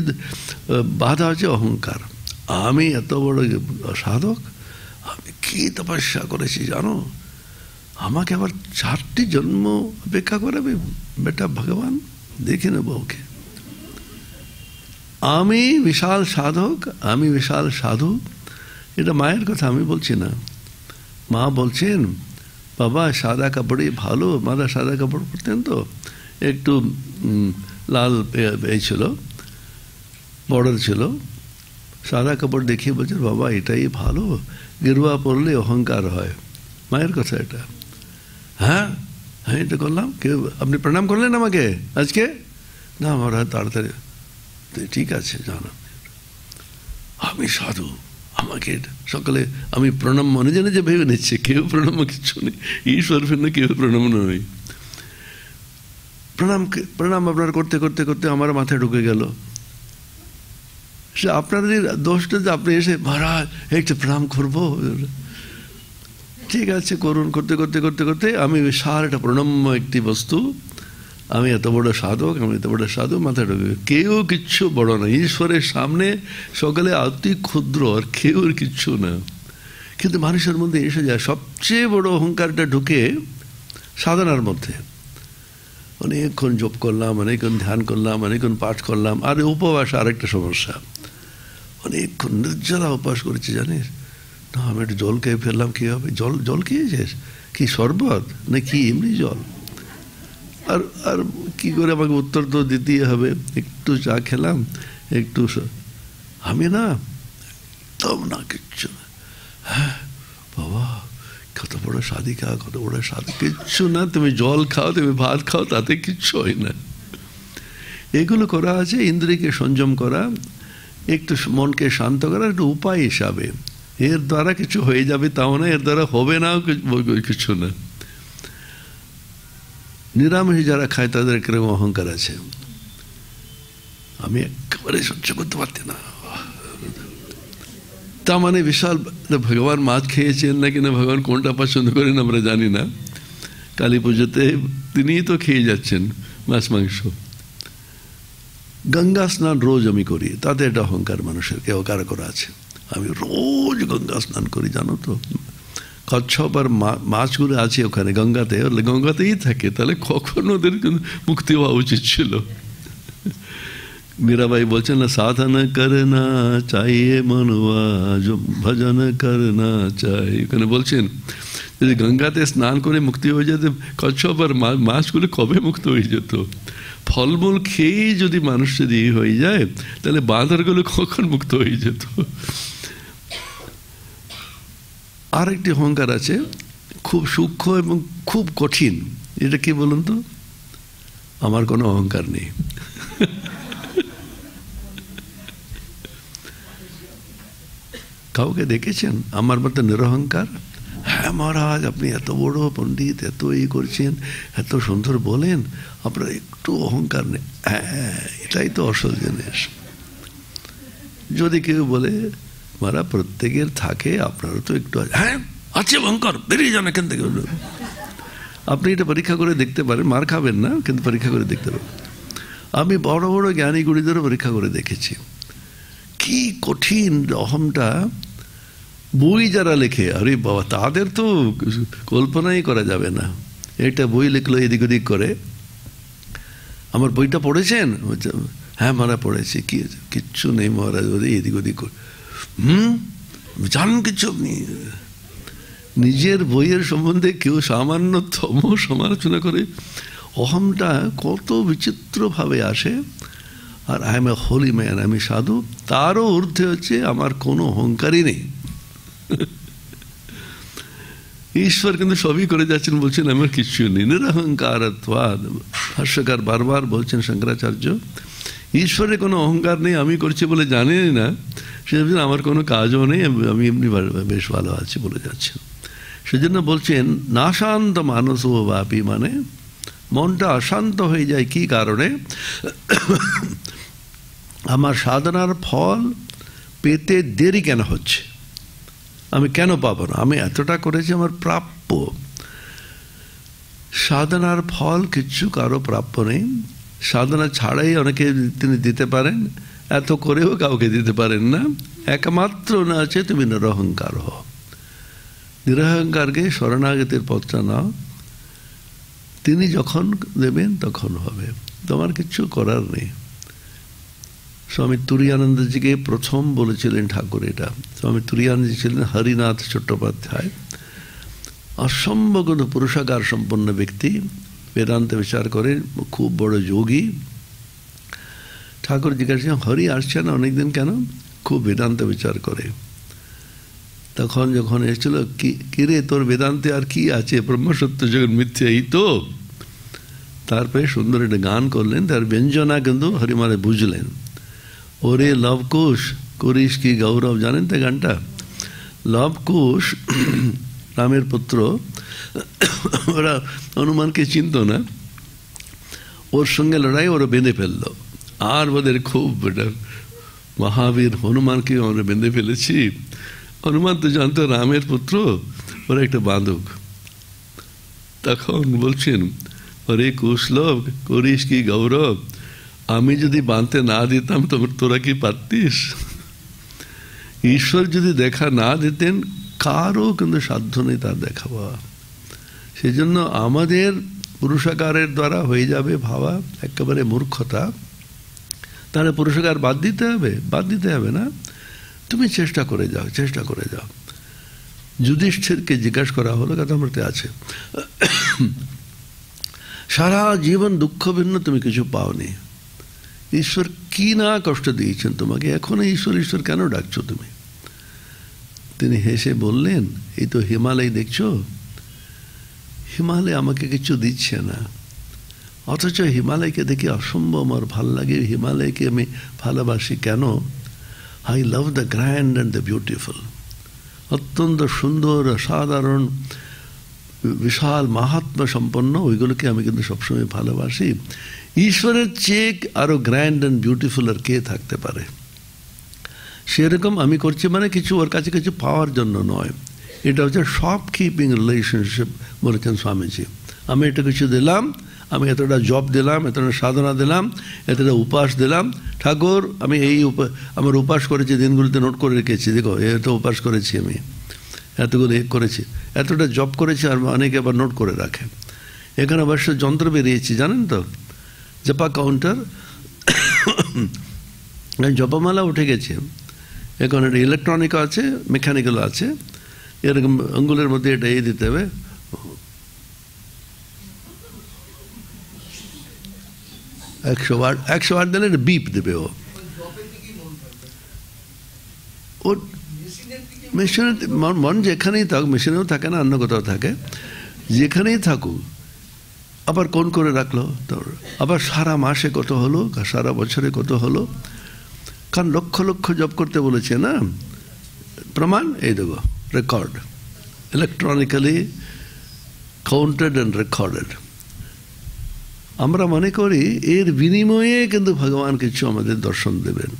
বাধা আছে অহংকার। আমি এত বড় সাধক, আমি কি তপস্যা করেছি জানো, আমাকে আবার 4টি জন্ম অপেক্ষা করাবে? বেটা ভগবান দেখে নেব ওকে। আমি বিশাল সাধক, আমি বিশাল সাধু। এটা মায়ের কথা আমি বলছি না। মা বলছেন বাবা সাদা কাপড়ই ভালো। মাদা সাদা কাপড় পরতেন তো, একটু লাল এই ছিল, বর্ডার ছিল, সাদা কাপড় দেখিয়ে বলছে, বাবা এটাই ভালো, গেরুয়া পরলে অহংকার হয়। মায়ের কথা এটা। হ্যাঁ হ্যাঁ, এটা করলাম। কেউ আপনি প্রণাম করলেন আমাকে আজকে? না, আমার তাড়াতাড়ি। ঠিক আছে, জানাম আমি সাধু, আমাকে সকালে আমি প্রণাম মনে জানে যে ভেবে নিচ্ছে, কেউ প্রণাম কিচ্ছু নেই, ঈশ্বর ফের কেউ প্রণাম নয়। প্রণাম আপনার করতে করতে করতে আমার মাথায় ঢুকে গেল, সে আপনাদের দোষটা যে আপনি এসে মহারাজ একটু প্রণাম করবো। ঠিক আছে, করুন। করতে করতে করতে করতে আমি বিশাল একটা প্রণম্য একটি বস্তু, আমি এত বড় সাধক, আমি এত বড় সাধু, মাথায় ঢুকে। কেউ কিচ্ছু বড় না, ঈশ্বরের সামনে সকলে অতি ক্ষুদ্র, আর কেউ কিচ্ছু না। কিন্তু মানুষের মধ্যে এসে যায় সবচেয়ে বড় অহংকারটা ঢুকে সাধনার মধ্যে। অনেকক্ষণ জপ করলাম, অনেকক্ষণ ধ্যান করলাম, অনেকক্ষণ পাঠ করলাম। আর উপবাস আরেকটা সমস্যা, অনেকক্ষণ নির্জলা উপবাস করেছি, জানিস না, আমি একটু জল খেয়ে ফেললাম, কী হবে? জল খেয়েছিস কি, শরবত না কি এমনি জল? আর আর কী করে আমাকে উত্তর তো দিতেই হবে। একটু চা খেলাম, একটু, আমি না একদম না, কিচ্ছু না। হ্যাঁ বাবা, কত বড় সাধিকা, কত বড় সাধু, কিচ্ছু না, তুমি জল খাও, তুমি ভাত খাও, তাতে কিচ্ছু হয় না। এগুলো করা আছে ইন্দ্রিয়কে সংযম করা, একটু মনকে শান্ত করা, একটু উপায় হিসাবে। এর দ্বারা কিছু হয়ে যাবে তাও না, এর দ্বারা হবে না কিছু না। নিরামিষ যারা খায় তাদের কিরকম অহংকার আছে, আমি একেবারে সহ্য করতে পারছি না। তা মানে বিশাল, ভগবান মাছ খেয়েছেন না কিনা, ভগবান কোনটা পছন্দ করেন আমরা জানি না। কালী পুজোতে তিনিই তো খেয়ে যাচ্ছেন মাছ মাংস। গঙ্গা স্নান রোজ আমি করি, তাতে একটা অহংকার মানুষের কেউকার করা আছে। আমি রোজ গঙ্গা স্নান করি, জানো তো। কচ্ছপ আর মাছগুলো আছে ওখানে গঙ্গাতে, গঙ্গাতেই থাকে, তাহলে কখন ওদের মুক্তি হওয়া উচিত ছিল? मीराबाई বলছেন না, সাধনা করনা চাইয়ে মনুয়া ভজন করনা চাই। ওখানে বলছেন যদি গঙ্গাতে স্নান করে মুক্তি হয়ে যেত, কচ্ছপ আর মাছগুলো কবে মুক্ত হয়ে যেত? ফলমূল খেয়েই যদি মানুষ যদি হয়ে যায়, তাহলে বাঁদরগুলো কখন মুক্ত হয়ে যেত? আরেকটি অহংকার আছে, খুব সূক্ষ্ম এবং খুব কঠিন। এটা কি বলুন তো? আমার কোনো অহংকার নেই। কাউকে দেখেছেন আমার মতো নিরহংকার? হ্যাঁ মহারাজ, আপনি এত বড় পণ্ডিত, এত এই করছেন, এত সুন্দর বলেন, আপনার একটু অহংকার নেই। হ্যাঁ, এটাই তো আসল জিনিস। যদি কেউ বলে মারা প্রত্যেকের থাকে, আপনারও তো একটু, হ্যাঁ আছে অহংকার, বেরিয়ে যান এখান থেকে। আপনি এটা পরীক্ষা করে দেখতে পারেন, মার খাবেন না, কিন্তু পরীক্ষা করে দেখতে পারেন। আমি বড় বড় জ্ঞানী গুরুদেরও পরীক্ষা করে দেখেছি, কি কঠিন অহমটা। বই যারা লেখে, আরে বাবা, তাদের তো কল্পনাই করা যাবে না। একটা বই লিখলো এদিক ওদিক করে, আমার বইটা পড়েছেন? হ্যাঁ মারা পড়েছি। কিচ্ছু নেই মহারাজ, ওদের এদিক ওদিক করে। জানেন কিচ্ছু আপনি? নিজের বইয়ের সম্বন্ধে কেউ সামান্যতম সমালোচনা করে, অহমটা কত বিচিত্রভাবে আসে। আর I am a holy man, আমি সাধু, তারও ঊর্ধ্বে হচ্ছে আমার কোনো অহংকারই নেই। ঈশ্বর কিন্তু সবই করে যাচ্ছেন, বলছেন আমার কিছু নেই। নিরহংকারত্বাদ, ভাষ্যকার বারবার বলছেন শঙ্করাচার্য, ঈশ্বরের কোনো অহংকার নেই, আমি করছি বলে জানেনই না, সেজন্য আমার কোনো কাজও নেই, আমি এমনি বেশ ভালো আছি বলে যাচ্ছেন। সেজন্য বলছেন নাশান্ত মানস ব্যাপী, মানে মনটা অশান্ত হয়ে যায়। কি কারণে? আমার সাধনার ফল পেতে দেরি কেন হচ্ছে? আমি কেন পাবো না? আমি এতটা করেছি, আমার প্রাপ্য। সাধনার ফল কিচ্ছু কারো প্রাপ্য নেই। সাধনা ছাড়াই অনেকে তিনি দিতে পারেন, এত করেও কাউকে দিতে পারেন না। একমাত্র না আছে তুমি নিরহংকার হও। নিরহংকারকে শরণাগতির পথটা নাও, তিনি যখন দেবেন তখন হবে, তোমার কিচ্ছু করার নেই। স্বামী তুরীয়ানন্দজিকে প্রথম বলেছিলেন ঠাকুর এটা। স্বামী তুরীয়ানন্দজি ছিলেন হরিনাথ চট্টোপাধ্যায়, অসম্ভব পুরুষাকার সম্পন্ন ব্যক্তি, বেদান্ত বিচার করেন, খুব বড় যোগী। ঠাকুর জিজ্ঞাসা, হরি আসছে না অনেকদিন কেন? খুব বেদান্ত বিচার করে। তখন যখন এসেছিল, কিরে তোর বেদান্তে আর কি আছে, ব্রহ্মসত্য জগৎ মিথ্যে, এই তো। তারপরে সুন্দর একটা গান করলেন, তার ব্যঞ্জনা কিন্তু হরিমালে বুঝলেন। ওরে লবকুশ করিস কি গৌরব, জানেন তো গানটা? লবকুশ রামের পুত্র, ওরা হনুমানকে চিনত না, ওর সঙ্গে লড়াই ওরা বেঁধে ফেললো। আর ওদের খুব মহাবীর হনুমানকে আমরা বেঁধে ফেলেছি। হনুমান তো জানতো রামের পুত্র, ওরা একটা বাঁধক। তখন বলছেন, অরে কুশলভ করিস কি গৌরব, আমি যদি বাঁধতে না দিতাম তোরা কি পারতিস? ঈশ্বর যদি দেখা না দিতেন, কারও কিন্তু সাধ্য নেই তার দেখা পাওয়া। সেই জন্য আমাদের পুরুষাকারের দ্বারা হয়ে যাবে ভাবা একেবারে মূর্খতা। তাহলে পুরুষাকার বাদ দিতে হবে না, তুমি চেষ্টা করে যাও, চেষ্টা করে যাও। যুধিষ্ঠিরকে জিজ্ঞাসা করা হলো, কথামূর্তি আছে, সারা জীবন দুঃখ ভিন্ন তুমি কিছু পাওনি, ঈশ্বর কি না কষ্ট দিয়েছেন তোমাকে, এখন ঈশ্বর ঈশ্বর কেন ডাকছো তুমি? তিনি হেসে বললেন, এই তো হিমালয় দেখছো, হিমালয় আমাকে কিছু দিচ্ছে না, অথচ হিমালয়কে দেখে অসম্ভব আমার ভাল লাগে। হিমালয়কে আমি ভালোবাসি কেন? I love the grand and the beautiful. অত্যন্ত সুন্দর, সাধারণ, বিশাল মাহাত্ম্য সম্পন্ন ওইগুলোকে আমি কিন্তু সবসময় ভালোবাসি। ঈশ্বরের চেয়ে আরও গ্র্যান্ড অ্যান্ড বিউটিফুল আর কে থাকতে পারে? সেরকম আমি করছি, মানে কিছু ওর কাছে কিছু পাওয়ার জন্য নয়, এটা হচ্ছে শপ কিপিং রিলেশনশিপ বলেছেন স্বামীজি। আমি এটা কিছু দিলাম, আমি এতটা জব দিলাম, এতটা সাধনা দিলাম, এতটা উপাস দিলাম, ঠাকুর আমি এই আমার উপাস করেছি, দিনগুলিতে নোট করে রেখেছি, দেখো এত উপাস করেছি আমি, এতগুলো করেছি, এতটা জব করেছি, আর অনেকে আবার নোট করে রাখে। এখানে অবশ্য যন্ত্র বেরিয়েছি জানেন তো, জপা কাউন্টার, জপমালা উঠে গেছে, এখন একটা ইলেকট্রনিক আছে, মেকানিক্যাল আছে, এরকম আঙ্গুলের মধ্যে এটা এই দিতে হবে, 100 ওয়াট দিলে বিপ দেবে। ও মেশিনের মন যেখানেই থাকুক, মেশিনেও থাকে না, অন্য কোথাও থাকে, যেখানেই থাকুক, আবার কোন করে রাখলো, আবার সারা মাসে কত হলো, সারা বছরে কত হলো, কারণ লক্ষ লক্ষ জব করতে বলেছে না। প্রমাণ এই দেখো, record, electronically counted and recorded. আমরা মনে করি এর বিনিময়ে কিন্তু ভগবান কিছু আমাদের দর্শন দেবেন।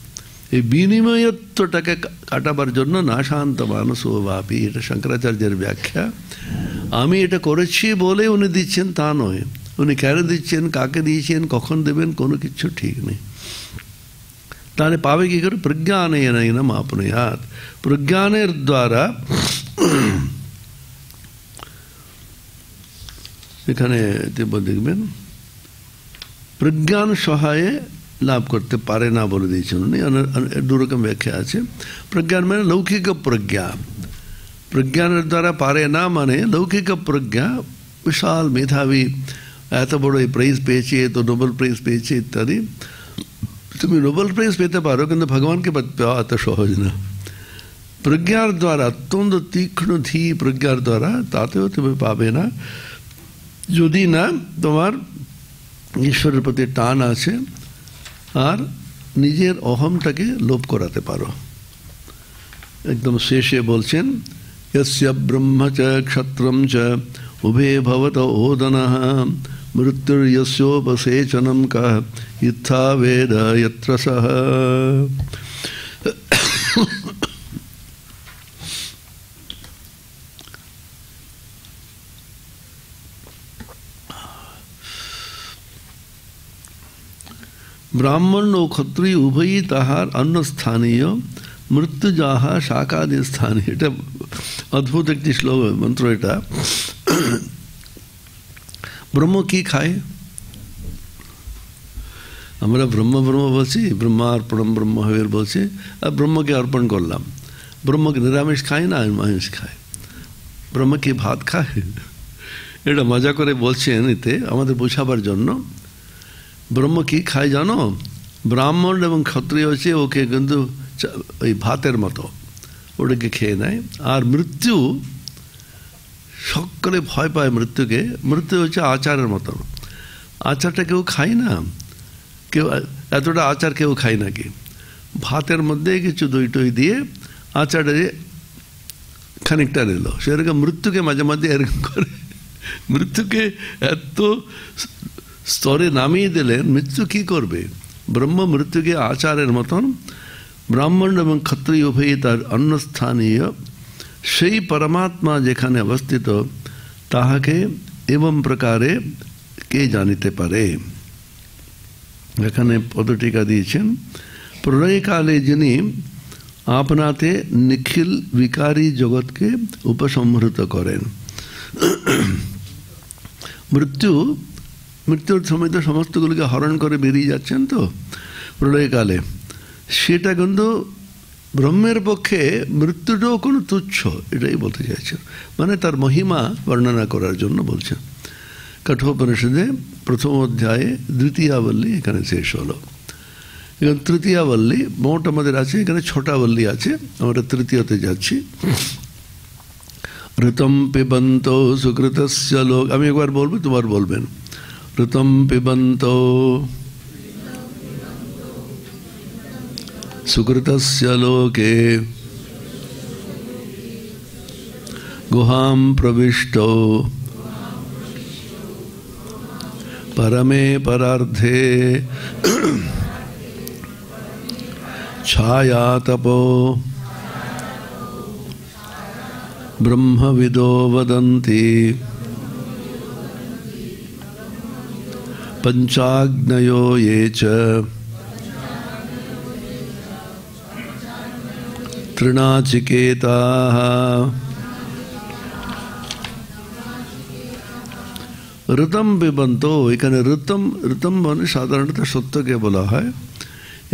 এই বিনিময়ত্বটাকে কাটাবার জন্য না শান্ত মানুষ ও বাপি, এটা শঙ্করাচার্যের ব্যাখ্যা। আমি এটা করেছি বলে উনি দিচ্ছেন তা নয়, উনি কেন দিচ্ছেন, কাকে দিয়েছেন, কখন দেবেন, কোনো কিছু ঠিক নেই। তাহলে পাবে কি করে? প্রজ্ঞানেন আপনুয়াত, প্রজ্ঞানের দ্বারা। এখানে দেখবেন প্রজ্ঞান সহায়ে লাভ করতে পারে না বলে দিয়েছেন উনি, দুরকম ব্যাখ্যা আছে। প্রজ্ঞান মানে লৌকিক প্রজ্ঞা, প্রজ্ঞানের দ্বারা পারে না মানে লৌকিক প্রজ্ঞা, বিশাল মেধাবী, এত বড় প্রাইজ পেয়েছে, এত নোবেল প্রাইজ পেয়েছে ইত্যাদি। তুমি নোবেল প্রাইজ পেতে পারো, কিন্তু ভগবানকে পাওয়া এত সহজ না। প্রজ্ঞার দ্বারা, অত্যন্ত তীক্ষ্ণ ধী প্রজ্ঞার দ্বারা, তাতেও তুমি পাবে না, যদি না তোমার ঈশ্বরের প্রতি টান আছে আর নিজের অহমটাকে লোপ করাতে পারো। একদম শেষে বলছেন, यस्य ब्रह्म च क्षत्रम च उभे भवत ओदनः मृत्युर्यस्योपसेचनं कः इत्था वेद यत्र सः। ब्राह्मण ও ক্ষত্রিয় উভয়ই তাহার অন্নস্থানীয়, মৃত্যু যাহা শাকাদি স্থানীয়। এটা অদ্ভুত একটি শ্লোক মন্ত্র। এটা ব্রহ্ম কি খায়? আমরা ব্রহ্ম ব্রহ্ম বলছি, ব্রহ্মার্পণম ব্রহ্মহবির বলছি, আর ব্রহ্মকে অর্পণ করলাম। ব্রহ্মকে নিরামিষ খায় না আমিষ খায়? ব্রহ্ম কি ভাত খায়? এটা মজা করে বলছেন এতে আমাদের বোঝাবার জন্য। ব্রহ্ম কি খায় জানো? ব্রাহ্মণ এবং ক্ষত্রিয় হচ্ছে ওকে কিন্তু ওই ভাতের মতো, ওটাকে খেয়ে নেয়। আর মৃত্যু, সকলে ভয় পায় মৃত্যুকে। মৃত্যু হচ্ছে আচারের মতো। আচারটা কেউ খায় না, কেউ এতটা আচার কেউ খায় নাকি? ভাতের মধ্যে কিছু দই টই দিয়ে আচারে খানিকটা নিল, সেরকম মৃত্যুকে মাঝে মাঝে এরকম করে মৃত্যুকে এত স্তরে নামিয়ে দিলেন। মৃত্যু কি করবে? ব্রহ্ম মৃত্যুকে আচারের মতন, ব্রাহ্মণ এবং ক্ষত্রিয় উভয়ই তার অন্যস্থানীয়, সেই পরমাত্মা যেখানে অবস্থিত তাহাকে এবং প্রকারে কে জানিতে পারে। এখানে পদটিকা দিয়েছেন, প্রলয়কালে যিনি আপনাতে নিখিল বিকারী জগৎকে উপসংহৃত করেন। মৃত্যুর সময় তো সমস্তগুলিকে হরণ করে বেরিয়ে যাচ্ছেন তো প্রলয়কালে, সেটা কিন্তু ব্রহ্মের পক্ষে মৃত্যুটাও কোনো তুচ্ছ, এটাই বলতে চাইছেন। মানে তার মহিমা বর্ণনা করার জন্য বলছেন। কঠোপনিষদে প্রথম অধ্যায়ে দ্বিতীয়াবল্লী এখানে শেষ হলো। এখন তৃতীয়াবল্লী মোট আমাদের আছে, এখানে 6টা বল্লী আছে, আমরা তৃতীয়তে যাচ্ছি। ঋতম পিবন্ত সুকৃতস্য লোক, আমি একবার বলবো, তোমার বলবেন। ঋতম পিবন্ত সুকৃতস্য লোকে গুহাম প্রবিষ্ট পরমে পরার্ধে ছায়া তপো ব্রহ্মবিদো বদন্তি পঞ্চাগ্নयो ये च তৃণাচিকেতাः। ঋতম পিবন্ত, এখানে ঋতম মানে সাধারণত সত্যকে বলা হয়,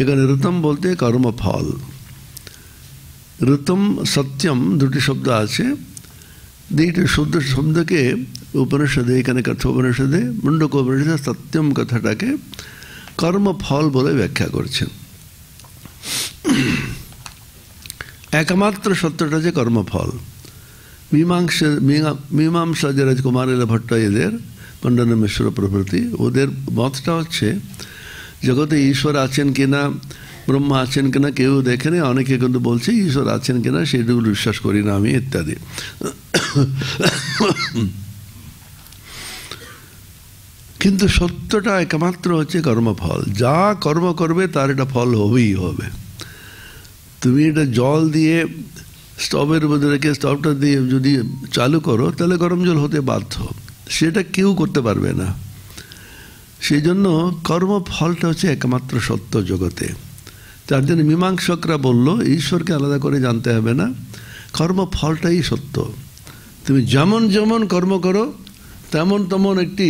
এখানে ঋতম বলতে কর্মফল। ঋতম সত্যম দুটি শব্দ আছে, দুইটি শব্দকে উপনিষদে, এখানে কথোপনিষদে মুন্ডকোপনিষদে সত্যম কথাটাকে কর্মফল বলে ব্যাখ্যা করছেন। একমাত্র সত্যটা যে কর্মফল। মীমাংসা যে রাজকুমার ভট্ট, এদের পণ্ডন মিশ্র প্রভৃতি, ওদের মতটা হচ্ছে জগতে ঈশ্বর আছেন কিনা, ব্রহ্মা আছেন কিনা কেউ দেখেনি। অনেকে কিন্তু বলছে ঈশ্বর আছেন কিনা সেগুলো বিশ্বাস করি না আমি, ইত্যাদি। কিন্তু সত্যটা একমাত্র হচ্ছে কর্মফল। যা কর্ম করবে তার এটা ফল হবেই হবে। তুমি এটা জল দিয়ে স্টোভের মধ্যে রেখে স্টোভটা দিয়ে যদি চালু করো তাহলে গরম জল হতে বাধ্য, সেটা কেউ করতে পারবে না। সেই জন্য কর্মফলটা হচ্ছে একমাত্র সত্য জগতে। তার জন্য মীমাংসকরা বলল ঈশ্বরকে আলাদা করে জানতে হবে না, কর্মফলটাই সত্য। তুমি যেমন যেমন কর্ম করো তেমন তেমন একটি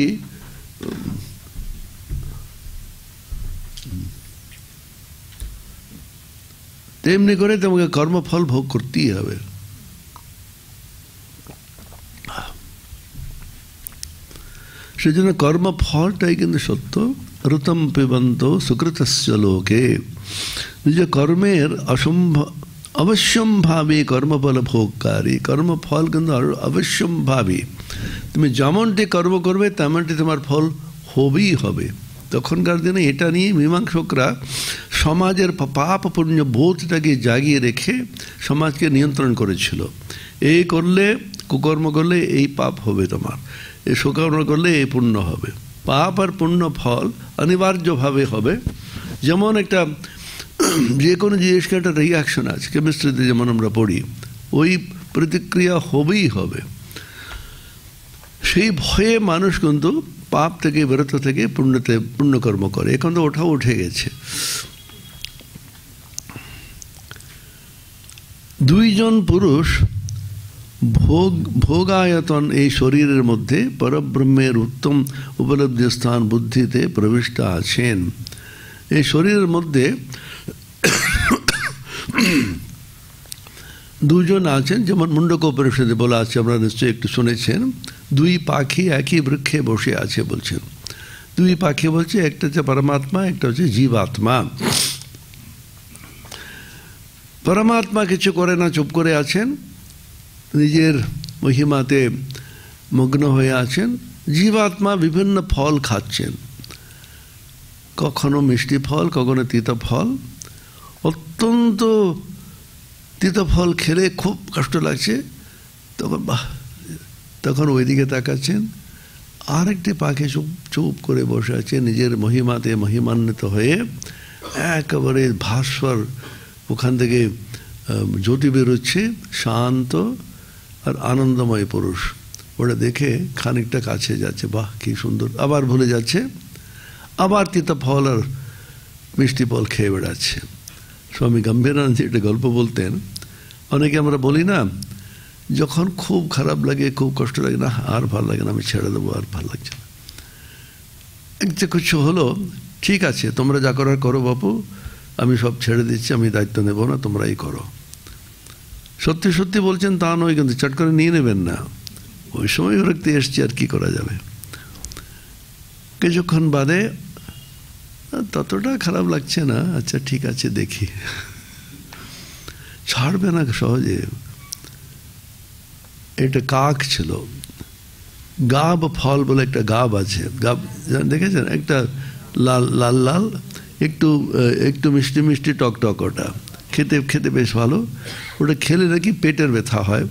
তেমনি করে তোমাকে কর্মফল ভোগ করতেই হবে। সেজন্য কর্মফলটাই কিন্তু সত্য। ঋতম পিবন্ত সুকৃতস্য লোকে, নিজ কর্মের অবশ্যম্ভাবী কর্মফল ভোগকারী। কর্মফল কিন্তু অবশ্যম্ভাবী, তুমি যেমনটি কর্ম করবে তেমনটি তোমার ফল হবেই হবে। তখনকার দিনে এটা নিয়ে মীমাংসকরা সমাজের পাপ পুণ্য বোধটাকে জাগিয়ে রেখে সমাজকে নিয়ন্ত্রণ করেছিল। এই করলে, কুকর্ম করলে এই পাপ হবে, তোমার এই সুকর্ম করলে এই পুণ্য হবে। পাপ আর পুণ্য ফল অনিবার্যভাবে হবে। যেমন একটা যে কোনো জিনিসকে একটা রিয়াকশন আছে, কেমিস্ট্রিতে যেমন আমরা পড়ি, ওই প্রতিক্রিয়া হবেই হবে। সেই ভয়ে মানুষ কিন্তু পাপ থেকে বিরত থেকে পুণ্যকর্ম করে। এখন তো ওটাও উঠে গেছে। দুইজন পুরুষ ভোগায়তন এই শরীরের মধ্যে পরব্রহ্মের উত্তম উপলব্ধি স্থান বুদ্ধিতে প্রবিষ্ট আছেন। এই শরীরের মধ্যে দুজন আছেন, যেমন মুন্ডকোপনিষদে বলা আছে, আপনারা নিশ্চয়ই একটু শুনেছেন। দুই পাখি একই বৃক্ষে বসে আছে বলছেন। দুই পাখি বলছে, একটা হচ্ছে পরমাত্মা, একটা হচ্ছে জীবাত্মা। পরমাত্মা কিছু করে না, চুপ করে আছেন, নিজের মহিমাতে মগ্ন হয়ে আছেন। জীবাত্মা বিভিন্ন ফল খাচ্ছেন, কখনো মিষ্টি ফল, কখনো তিতা ফল। অত্যন্ত তিতা ফল খেলে খুব কষ্ট লাগছে, তখন তখন ওইদিকে তাকাচ্ছেন। আরেকটি পাখি চুপ চুপ করে বসে আছে, নিজের মহিমাতে মহিমান্বিত হয়ে একেবারে ভাস্বর, ওখান থেকে জ্যোতি বেরোচ্ছে, শান্ত আর আনন্দময় পুরুষ। ওটা দেখে খানিকটা কাছে যাচ্ছে, বাহ কি সুন্দর, আবার ভুলে যাচ্ছে, আবার তিতা ফল আর মিষ্টি ফল খেয়ে বেড়াচ্ছে। স্বামী গম্ভীরানন্দ একটা গল্প বলতেন, অনেকে আমরা বলি না, যখন খুব খারাপ লাগে, খুব কষ্ট লাগে, না আর ভালো লাগে না, আমি ছেড়ে দেবো, আর ভালো লাগছে না, একটা কিছু হলো, ঠিক আছে তোমরা যা করার করো বাপু, আমি সব ছেড়ে দিচ্ছি, আমি দায়িত্ব নেব না, তোমরাই করো। সত্যি সত্যি বলছেন তা নয়, কিন্তু চট করে নিয়ে নেবেন না, ওই সময় বিরক্তি এসছে, আর কি করা যাবে। কিছুক্ষণ বাদে ততটা খারাপ লাগছে না, আচ্ছা ঠিক আছে দেখি, ছাড়বে না সহজে। এটা কাক ছিল, গাব ফল বলে একটা গাব আছে, গাব দেখেছেন, একটা লাল লাল লাল, একটু একটু মিষ্টি মিষ্টি টক টক, ওটা খেতে খেতে বেশ ভালো, ওটা খেলে নাকি পেটের ব্যথা হয়।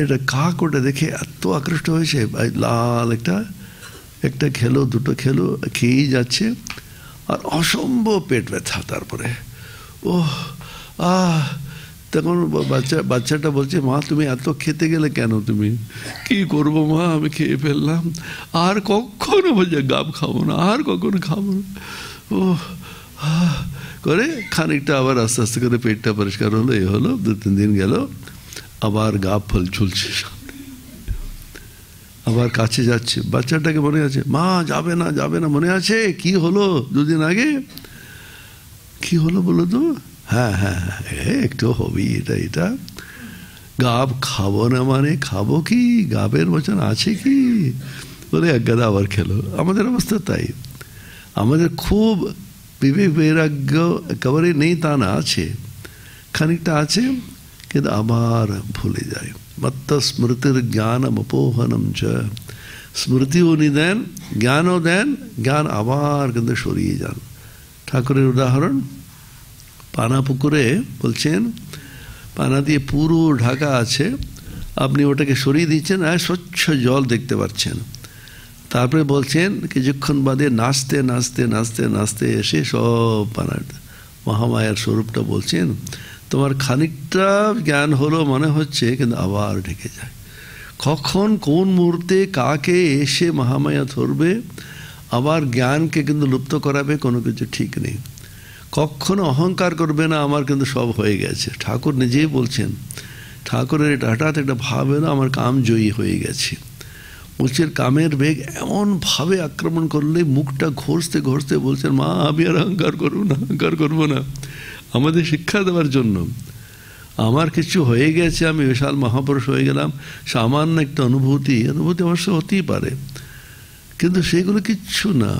এটা কাক ওটা দেখে এত আকৃষ্ট হয়েছে, লাল একটা একটা খেলো, দুটো খেলো, খেয়েই যাচ্ছে, আর অসম্ভব পেট ব্যথা। তারপরে তখন বাচ্চাটা বলছে, মা তুমি এত খেতে গেলে কেন? তুমি কি করবো মা, আমি খেয়ে ফেললাম, আর কখনো বলছে গাব খাবো না, আর কখনো খাবো না। করে খানিকটা আবার আস্তে আস্তে করে পেটটা পরিষ্কার হলো, এ হলো, 2-3 দিন গেল, আবার গাব ফল ঝুলছে, আবার কাছে যাচ্ছে। বাচ্চাটাকে মনে আছে, মা যাবে না যাবে না, মনে আছে কি হলো 2 দিন আগে, কি হলো বলো তো? হ্যাঁ হ্যাঁ হ্যাঁ, একটু হবেই, এটা এটা গাব খাবো না মানে খাবো কি, গাবের বচন আছে কি বলে এক গাদা আবার খেলো। আমাদের অবস্থা তাই, আমাদের খুব বিবেক বৈরাগ্য একেবারে নেই তা না, আছে খানিকটা আছে, কিন্তু আবার ভুলে যায়। মত্ত স্মৃতির জ্ঞানম অপোহনম চ, স্মৃতিও উনি দেন, জ্ঞানও দেন, জ্ঞান আবার কিন্তু সরিয়ে যান। ঠাকুরের উদাহরণ, পানা পুকুরে বলছেন, পানা দিয়ে পুরো ঢাকা আছে, আপনি ওটাকে সরিয়ে দিচ্ছেন, আর স্বচ্ছ জল দেখতে পাচ্ছেন। তারপরে বলছেন কিছুক্ষণ বাদে নাচতে নাচতে নাচতে নাচতে এসে সব পানার মহামায়ার স্বরূপটা বলছেন, তোমার খানিকটা জ্ঞান হলো মনে হচ্ছে, কিন্তু আবার ঢেকে যায়। কখন কোন মুহূর্তে কাকে এসে মহামায়া ধরবে, আবার জ্ঞানকে কিন্তু লুপ্ত করাবে, কোনো কিছু ঠিক নেই। কখনো অহংকার করবে না, আমার কিন্তু সব হয়ে গেছে। ঠাকুর নিজেই বলছেন, ঠাকুরের এটা হঠাৎ একটা ভাব এলো, আমার কাম জয়ী হয়ে গেছে। বলছেন কামের বেগ এমনভাবে আক্রমণ করলে মুখটা ঘষতে ঘষতে বলছেন, মা আমি আর অহংকার করবো না, অহংকার করবো না, আমাদের শিক্ষা দেওয়ার জন্য। আমার কিছু হয়ে গেছে, আমি বিশাল মহাপুরুষ হয়ে গেলাম, সামান্য একটা অনুভূতি অবশ্য হতেই পারে, কিন্তু সেগুলো কিচ্ছু না।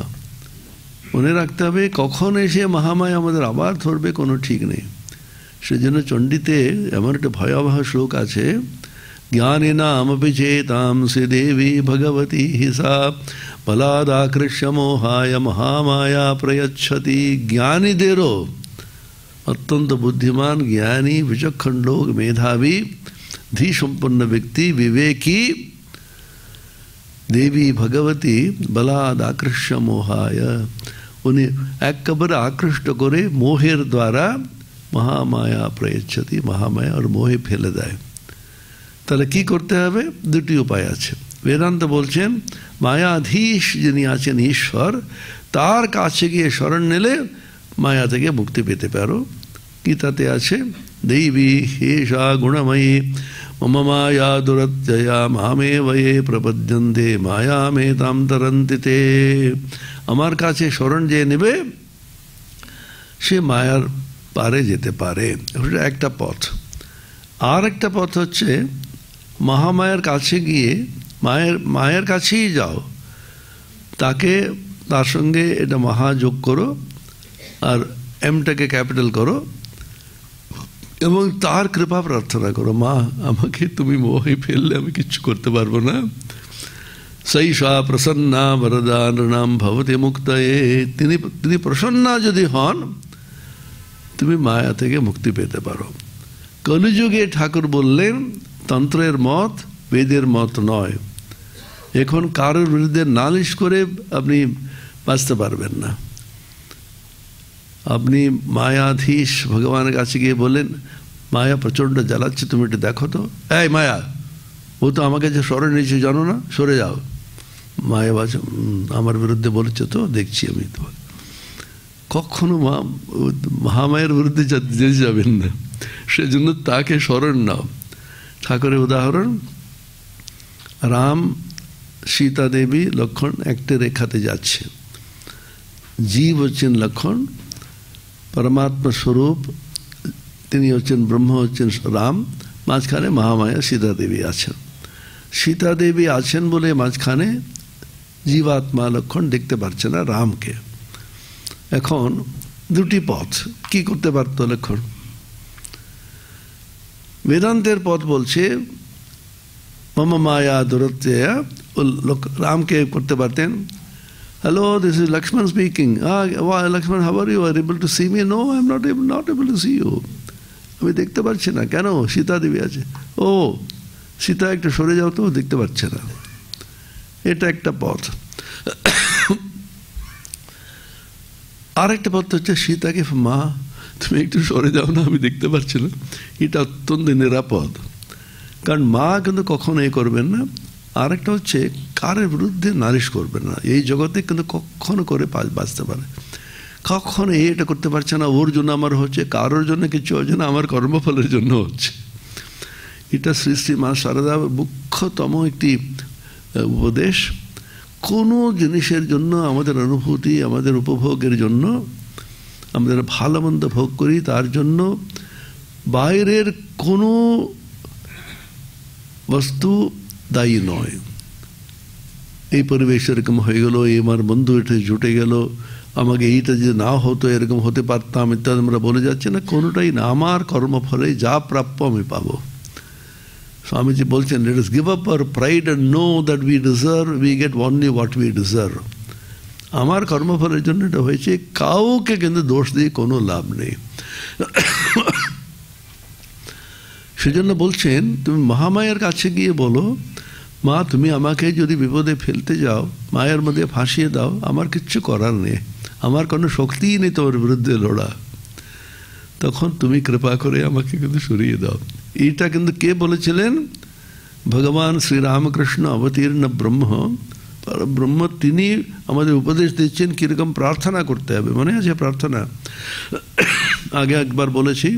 মনে রাখতে হবে কখন এসে মহামায়া আমাদের আবার ধরবে কোনো ঠিক নেই। সেজন্য চণ্ডীতে এমন একটা ভয়াবহ শ্লোক আছে, জ্ঞানেনামপি চেতাম সে দেবী ভগবতী হিসা বলাদাকৃষ্য মোহায় মহামায়া প্রয়চ্ছতি। জ্ঞানীদেরও, অত্যন্ত বুদ্ধিমান জ্ঞানী বিচক্ষণ লোক, মেধাবী ধী সম্পন্ন ব্যক্তি, বিবেকী দেবী ভগবতী বলাদ আকৃষ্য মোহায়, উনি একেবারে আকৃষ্ট করে মোহের দ্বারা মহামায়া প্রয়চ্ছতি, মহামায়া আর মোহে ফেলে দেয়। তাহলে কি করতে হবে? 2টি উপায় আছে। বেদান্ত বলছেন মায়াধীশ যিনি আছেন ঈশ্বর, তার কাছে গিয়ে শরণ নিলে মায়া থেকে মুক্তি পেতে পারো। গীতাতে আছে, দেবী হেষা গুণময়ী মম মায়া দুরত্যয়া মামে বয়ে প্রপদ্যন্তে মায়া মে তাম তরন্তি তে। আমার কাছে শরণ যে নেবে সে মায়ার পারে যেতে পারে, ওটা একটা পথ। আর একটা পথ হচ্ছে মহামায়ার কাছে গিয়ে মায়ের কাছেই যাও, তার সঙ্গে এটা মহাযোগ করো, আর এমটাকে ক্যাপিটাল করো, এবং তার কৃপা প্রার্থনা করো, মা আমাকে তুমি মোহে ফেললে আমি কিচ্ছু করতে পারবো না। সৈষা প্রসন্না বরদা নৃণাম ভবতি মুক্তয়ে, তিনি প্রসন্না যদি হন তুমি মায়া থেকে মুক্তি পেতে পারো। কলিযুগে ঠাকুর বললেন তন্ত্রের মত বেদের মত নয়। এখন কারোর বিরুদ্ধে নালিশ করে আপনি বাঁচতে পারবেন না। আপনি মায়াধীশ ভগবানের কাছে গিয়ে বলেন মায়া প্রচণ্ড জ্বালাচ্ছে, তুমি একটু দেখো তো, এই মায়া ও তো আমাকে যে সরে নিয়েছে জানো না, সরে যাও। মায়া বাচ্চা আমার বিরুদ্ধে বলেছে তো, দেখছি আমি তো। কখনো মহামায়ের বিরুদ্ধে যেতে যাবেন না, সেজন্য তাকে স্মরণ নাও। ঠাকুরের উদাহরণ, রাম সীতা দেবী লক্ষণ একটা রেখাতে যাচ্ছে। জীব হচ্ছেন লক্ষণ, পরমাত্মা স্বরূপ তিনি হচ্ছেন ব্রহ্ম, হচ্ছেন রাম, মাঝখানে মহামায়া সীতা দেবী আছেন। সীতা দেবী আছেন বলে মাঝখানে জীবাত্মা লক্ষণ দেখতে পাচ্ছে না রামকে। এখন দুটি পথ, কি করতে পারত লক্ষণ? বেদান্তের পথ বলছে মম মায়া দুরত্যয়া, রামকে করতে পারতেন, hello, this is Lakshman speaking. Lakshman, how are you? Are you able to see me? No, I am not able to see you. আমি দেখতে পাচ্ছি না। কেন? সীতা দেবী আছে। ও সীতা একটু সরে যাও তো, দেখতে পাচ্ছে না। এটা একটা পথ। আর একটা পথ হচ্ছে সীতাকে, মা তুমি একটু সরে যাও না, আমি দেখতে পাচ্ছি না। এটা অত্যন্ত নিরাপদ, কারণ মা কিন্তু কখনো এ করবেন না। আর একটা হচ্ছে কারের বিরুদ্ধে নালিশ করবে না। এই জগতে কিন্তু কখনো করে বাঁচতে পারে, কখনো এটা করতে পারছে না ওর জন্য আমার হচ্ছে, কারোর জন্য কিছু হচ্ছে না, আমার কর্মফলের জন্য হচ্ছে। এটা শ্রী শ্রী মা শারদা মুখ্যতম একটি উপদেশ। কোনো জিনিসের জন্য আমাদের অনুভূতি, আমাদের উপভোগের জন্য, আমাদের ভালো মন্দ ভোগ করি, তার জন্য বাইরের কোনো বস্তু দায়ী নয়। এই পরিবেশ এরকম হয়ে গেল, এই আমার বন্ধু এটা জুটে গেল, আমাকে এইটা যে না হতো এরকম হতে পারতাম ইত্যাদি আমরা বলে যাচ্ছি না, কোনোটাই না। আমার কর্মফলে যা প্রাপ্য আমি পাবো। স্বামীজি বলছেন, let us give up our pride and know that we deserve, we get only what we deserve. আমার কর্মফলের জন্য এটা হয়েছে, কাউকে কিন্তু দোষ দিয়ে কোনো লাভ নেই। সেজন্য বলছেন তুমি মহামায়ার কাছে গিয়ে বলো, মা তুমি আমাকে যদি বিপদে ফেলতে যাও, মায়ের মধ্যে ফাঁসিয়ে দাও, আমার কিচ্ছু করার নেই, আমার কোনো শক্তিই নেই তোমার বিরুদ্ধে লড়া, তখন তুমি কৃপা করে আমাকে কিন্তু সরিয়ে দাও। এইটা কিন্তু কে বলেছিলেন? ভগবান শ্রীরামকৃষ্ণ অবতীর্ণ ব্রহ্ম, ব্রহ্ম, তিনি আমাদের উপদেশ দিচ্ছেন কীরকম প্রার্থনা করতে হবে। মনে আছে প্রার্থনা? আগে একবার বলেছি,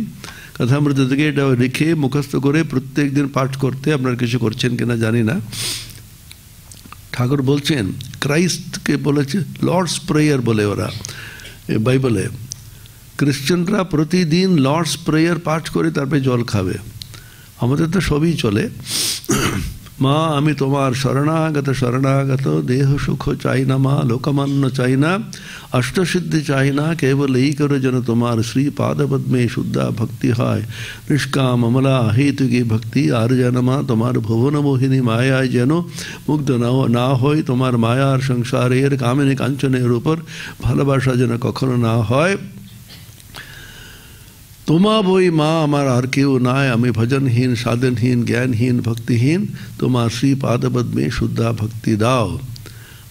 কথামৃত থেকে এটা লিখে মুখস্থ করে প্রত্যেক দিন পাঠ করতে। আপনারা কিছু করছেন কিনা জানি না। ঠাকুর বলছেন, ক্রাইস্টকে বলেছে লর্ডস প্রেয়ার বলে ওরা বাইবেলে। ক্রিশ্চিয়ানরা প্রতিদিন লর্ডস প্রেয়ার পাঠ করে তারপরে জল খাবে। আমাদের তো সবই চলে। মা আমি তোমার শরণাগত শরণাগত, দেহ সুখ চাই না মা, লোকমান্য চাই না, অষ্টসিদ্ধি চাই না, কেবল এই করে যেন তোমার শ্রী পাদপদ্মে শুদ্ধা ভক্তি হয়, নিষ্কাম অমলা হেতুকি ভক্তি। আর যেন মা তোমার ভুবন মোহিনী মায়ায় যেন মুগ্ধ না হয়, তোমার মায়ার সংসারের কামিনী কাঞ্চনের উপর ভালোবাসা যেন কখনো না হয়। তোমা বই মা আমার আর কেউ নাই, আমি ভজনহীন সাধনহীন জ্ঞানহীন ভক্তিহীন, তোমার শ্রী পাদপদ্মে শুদ্ধা ভক্তি দাও।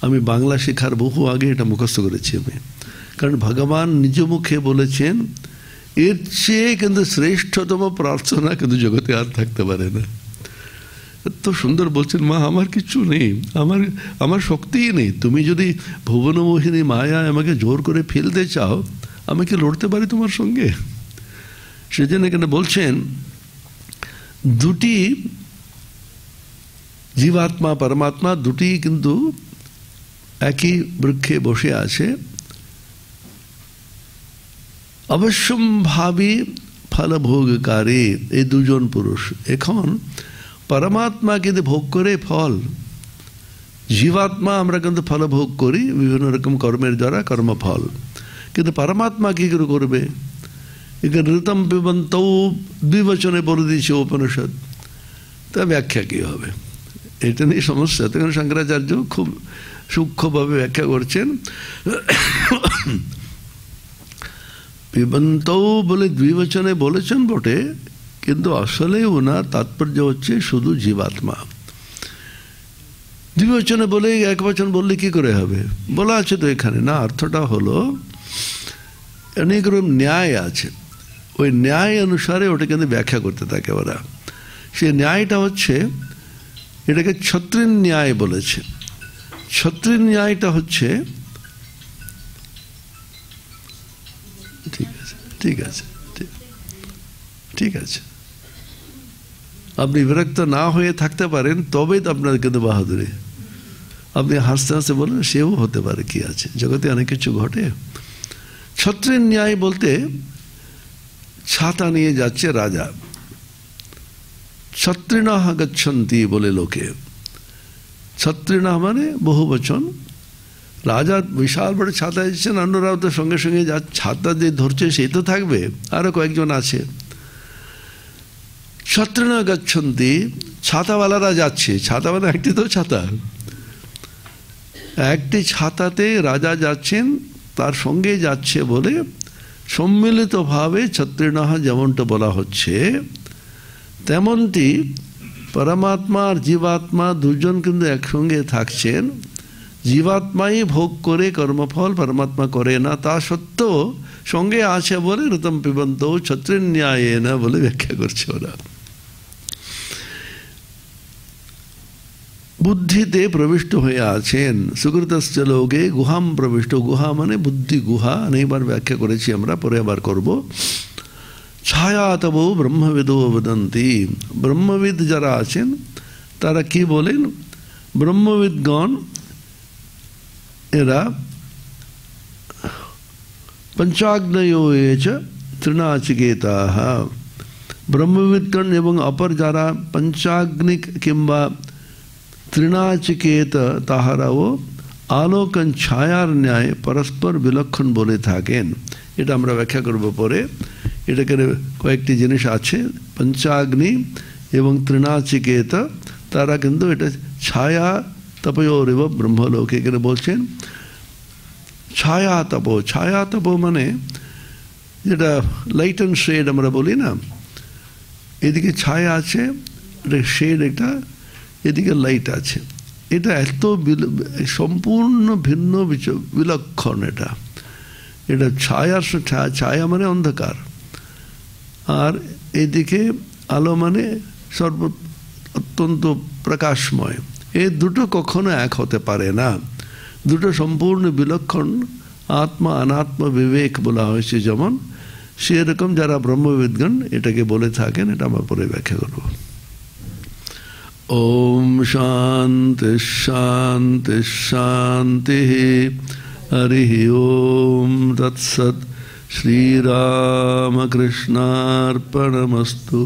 আমি বাংলা শেখার বহু আগে এটা মুখস্থ করেছি আমি, কারণ ভগবান নিজ মুখে বলেছেন এর চেয়ে কিন্তু শ্রেষ্ঠতম প্রার্থনা কিন্তু জগতে আর থাকতে পারে না। এত সুন্দর বলছেন, মা আমার কিচ্ছু নেই, আমার শক্তিই নেই, তুমি যদি ভুবনমোহিনী মায়া আমাকে জোর করে ফেলতে চাও, আমি কি লড়তে পারি তোমার সঙ্গে? সেজন্য এখানে বলছেন দুটি জীবাত্মা পরমাত্মা দুটি কিন্তু একই বৃক্ষে বসে আছে, অবশ্যম্ভাবী ফলভোগকারী এই দুজন পুরুষ। এখন পরমাত্মা কিন্তু ভোগ করে ফল, জীবাত্মা আমরা কিন্তু ফলভোগ করি বিভিন্ন রকম কর্মের দ্বারা, কর্মফল। কিন্তু পরমাত্মা কী করে করবে? এখানে ঋতম পিবন্তৌ দ্বিবচনে বলে দিয়েছে উপনিষদ, তা ব্যাখ্যা কী হবে? এটা নিয়ে সমস্যা। তখন শঙ্করাচার্য খুব সূক্ষ্মভাবে ব্যাখ্যা করছেন। পিবন্তৌ বলে দ্বিবচনে বলেছেন বটে, কিন্তু আসলে ওনার তাৎপর্য হচ্ছে শুধু জীবাত্মা। দ্বিবচনে বলে এক বচন বললে কি করে হবে? বলা আছে তো এখানে না, অর্থটা হলো অনেক রকম ন্যায় আছে, ওই ন্যায় অনুসারে ওটা কিন্তু ব্যাখ্যা করতে থাকে ওরা। সেই ন্যায়টা হচ্ছে, এটাকে ছত্রিন ন্যায় বলেছে। ছত্রিন ন্যায়টা হচ্ছে, ঠিক আছে ঠিক আছে ঠিক আছে, আপনি বিরক্ত না হয়ে থাকতে পারেন, তবেই তো আপনার কিন্তু বাহাদুরি। আপনি হাসতে হাসতে বলেন সেও হতে পারে, কি আছে, জগতে অনেক কিছু ঘটে। ছত্রিন ন্যায় বলতে, ছাতা নিয়ে যাচ্ছে রাজা, ছত্রিণাহ গচ্ছন্তি বলে লোকে। ছত্রিণাহ মানে বহু বচন। রাজা বিশাল বড় ছাতা দিচ্ছেন, অন্যরাও তো সঙ্গে সঙ্গে যা ছাতা যে ধরছে সেই তো থাকবে, আরো কয়েকজন আছে। ছত্রিণাহ গচ্ছন্তি, ছাতাওয়ালারা যাচ্ছে। ছাতাওয়ালা একটি তো ছাতা, একটি ছাতাতে রাজা যাচ্ছেন, তার সঙ্গে যাচ্ছে বলে সম্মিলিতভাবে ছত্রিণাহ যেমনটা বলা হচ্ছে, তেমনটি পরমাত্মা আর জীবাত্মা দুজন কিন্তু একসঙ্গে থাকছেন। জীবাত্মাই ভোগ করে কর্মফল, পরমাত্মা করে না, তা সত্ত্বেও সঙ্গে আছে বলে ঋতম পিবন্তৌ ছত্রিন ন্যায়েন বলে ব্যাখ্যা করছে ওরা। বুদ্ধিতে প্রবিষ্ট হয়ে আছেন। সুকৃতশ্চ লোকে গুহাম প্রবিষ্ট। গুহা মানে বুদ্ধি গুহা, অনেকবার ব্যাখ্যা করেছি আমরা, পরে আবার করব। ছায়াতবো ব্রহ্মবিদো বদন্তি। ব্রহ্মবিদ যারা আছেন তারা কি বলেন? ব্রহ্মবিদগণ এরা পঞ্চাগ্নয়ো চ তৃণাচিকেতাঃ। ব্রহ্মবিদগণ এবং অপর যারা পঞ্চাগ্নিক কিংবা তৃণাচিকেত, তাহারাও আলোকন ছায়ার ন্যায় পরস্পর বিলক্ষণ বলে থাকেন। এটা আমরা ব্যাখ্যা করব পরে। এটাকে কয়েকটি জিনিস আছে, পঞ্চাগ্নি এবং তৃণাচিকেত, তারা কিন্তু এটা ছায়া তপয়োরেব ব্রহ্মলোকে এখানে বলছেন। ছায়া তপ, ছায়া তপ মানে যেটা লাইট অ্যান্ড শেড আমরা বলি না, এদিকে ছায়া আছে, এটা শেড, এটা এদিকে লাইট আছে। এটা এত সম্পূর্ণ ভিন্ন বিলক্ষণ। এটা এটা ছায়ার, ছায়া মানে অন্ধকার, আর এদিকে আলো মানে অত্যন্ত প্রকাশময়। এই দুটো কখনো এক হতে পারে না, দুটো সম্পূর্ণ বিলক্ষণ। আত্মা অনাত্ম বিবেক বলা হয়েছে যেমন, সেরকম যারা ব্রহ্মবিদগণ এটাকে বলে থাকেন। এটা আমরা পরে ব্যাখ্যা করব। ওম শান্তি শান্তি শান্তি। হরি ওম তৎসৎ। শ্রীরামকৃষ্ণার্পণমস্তু।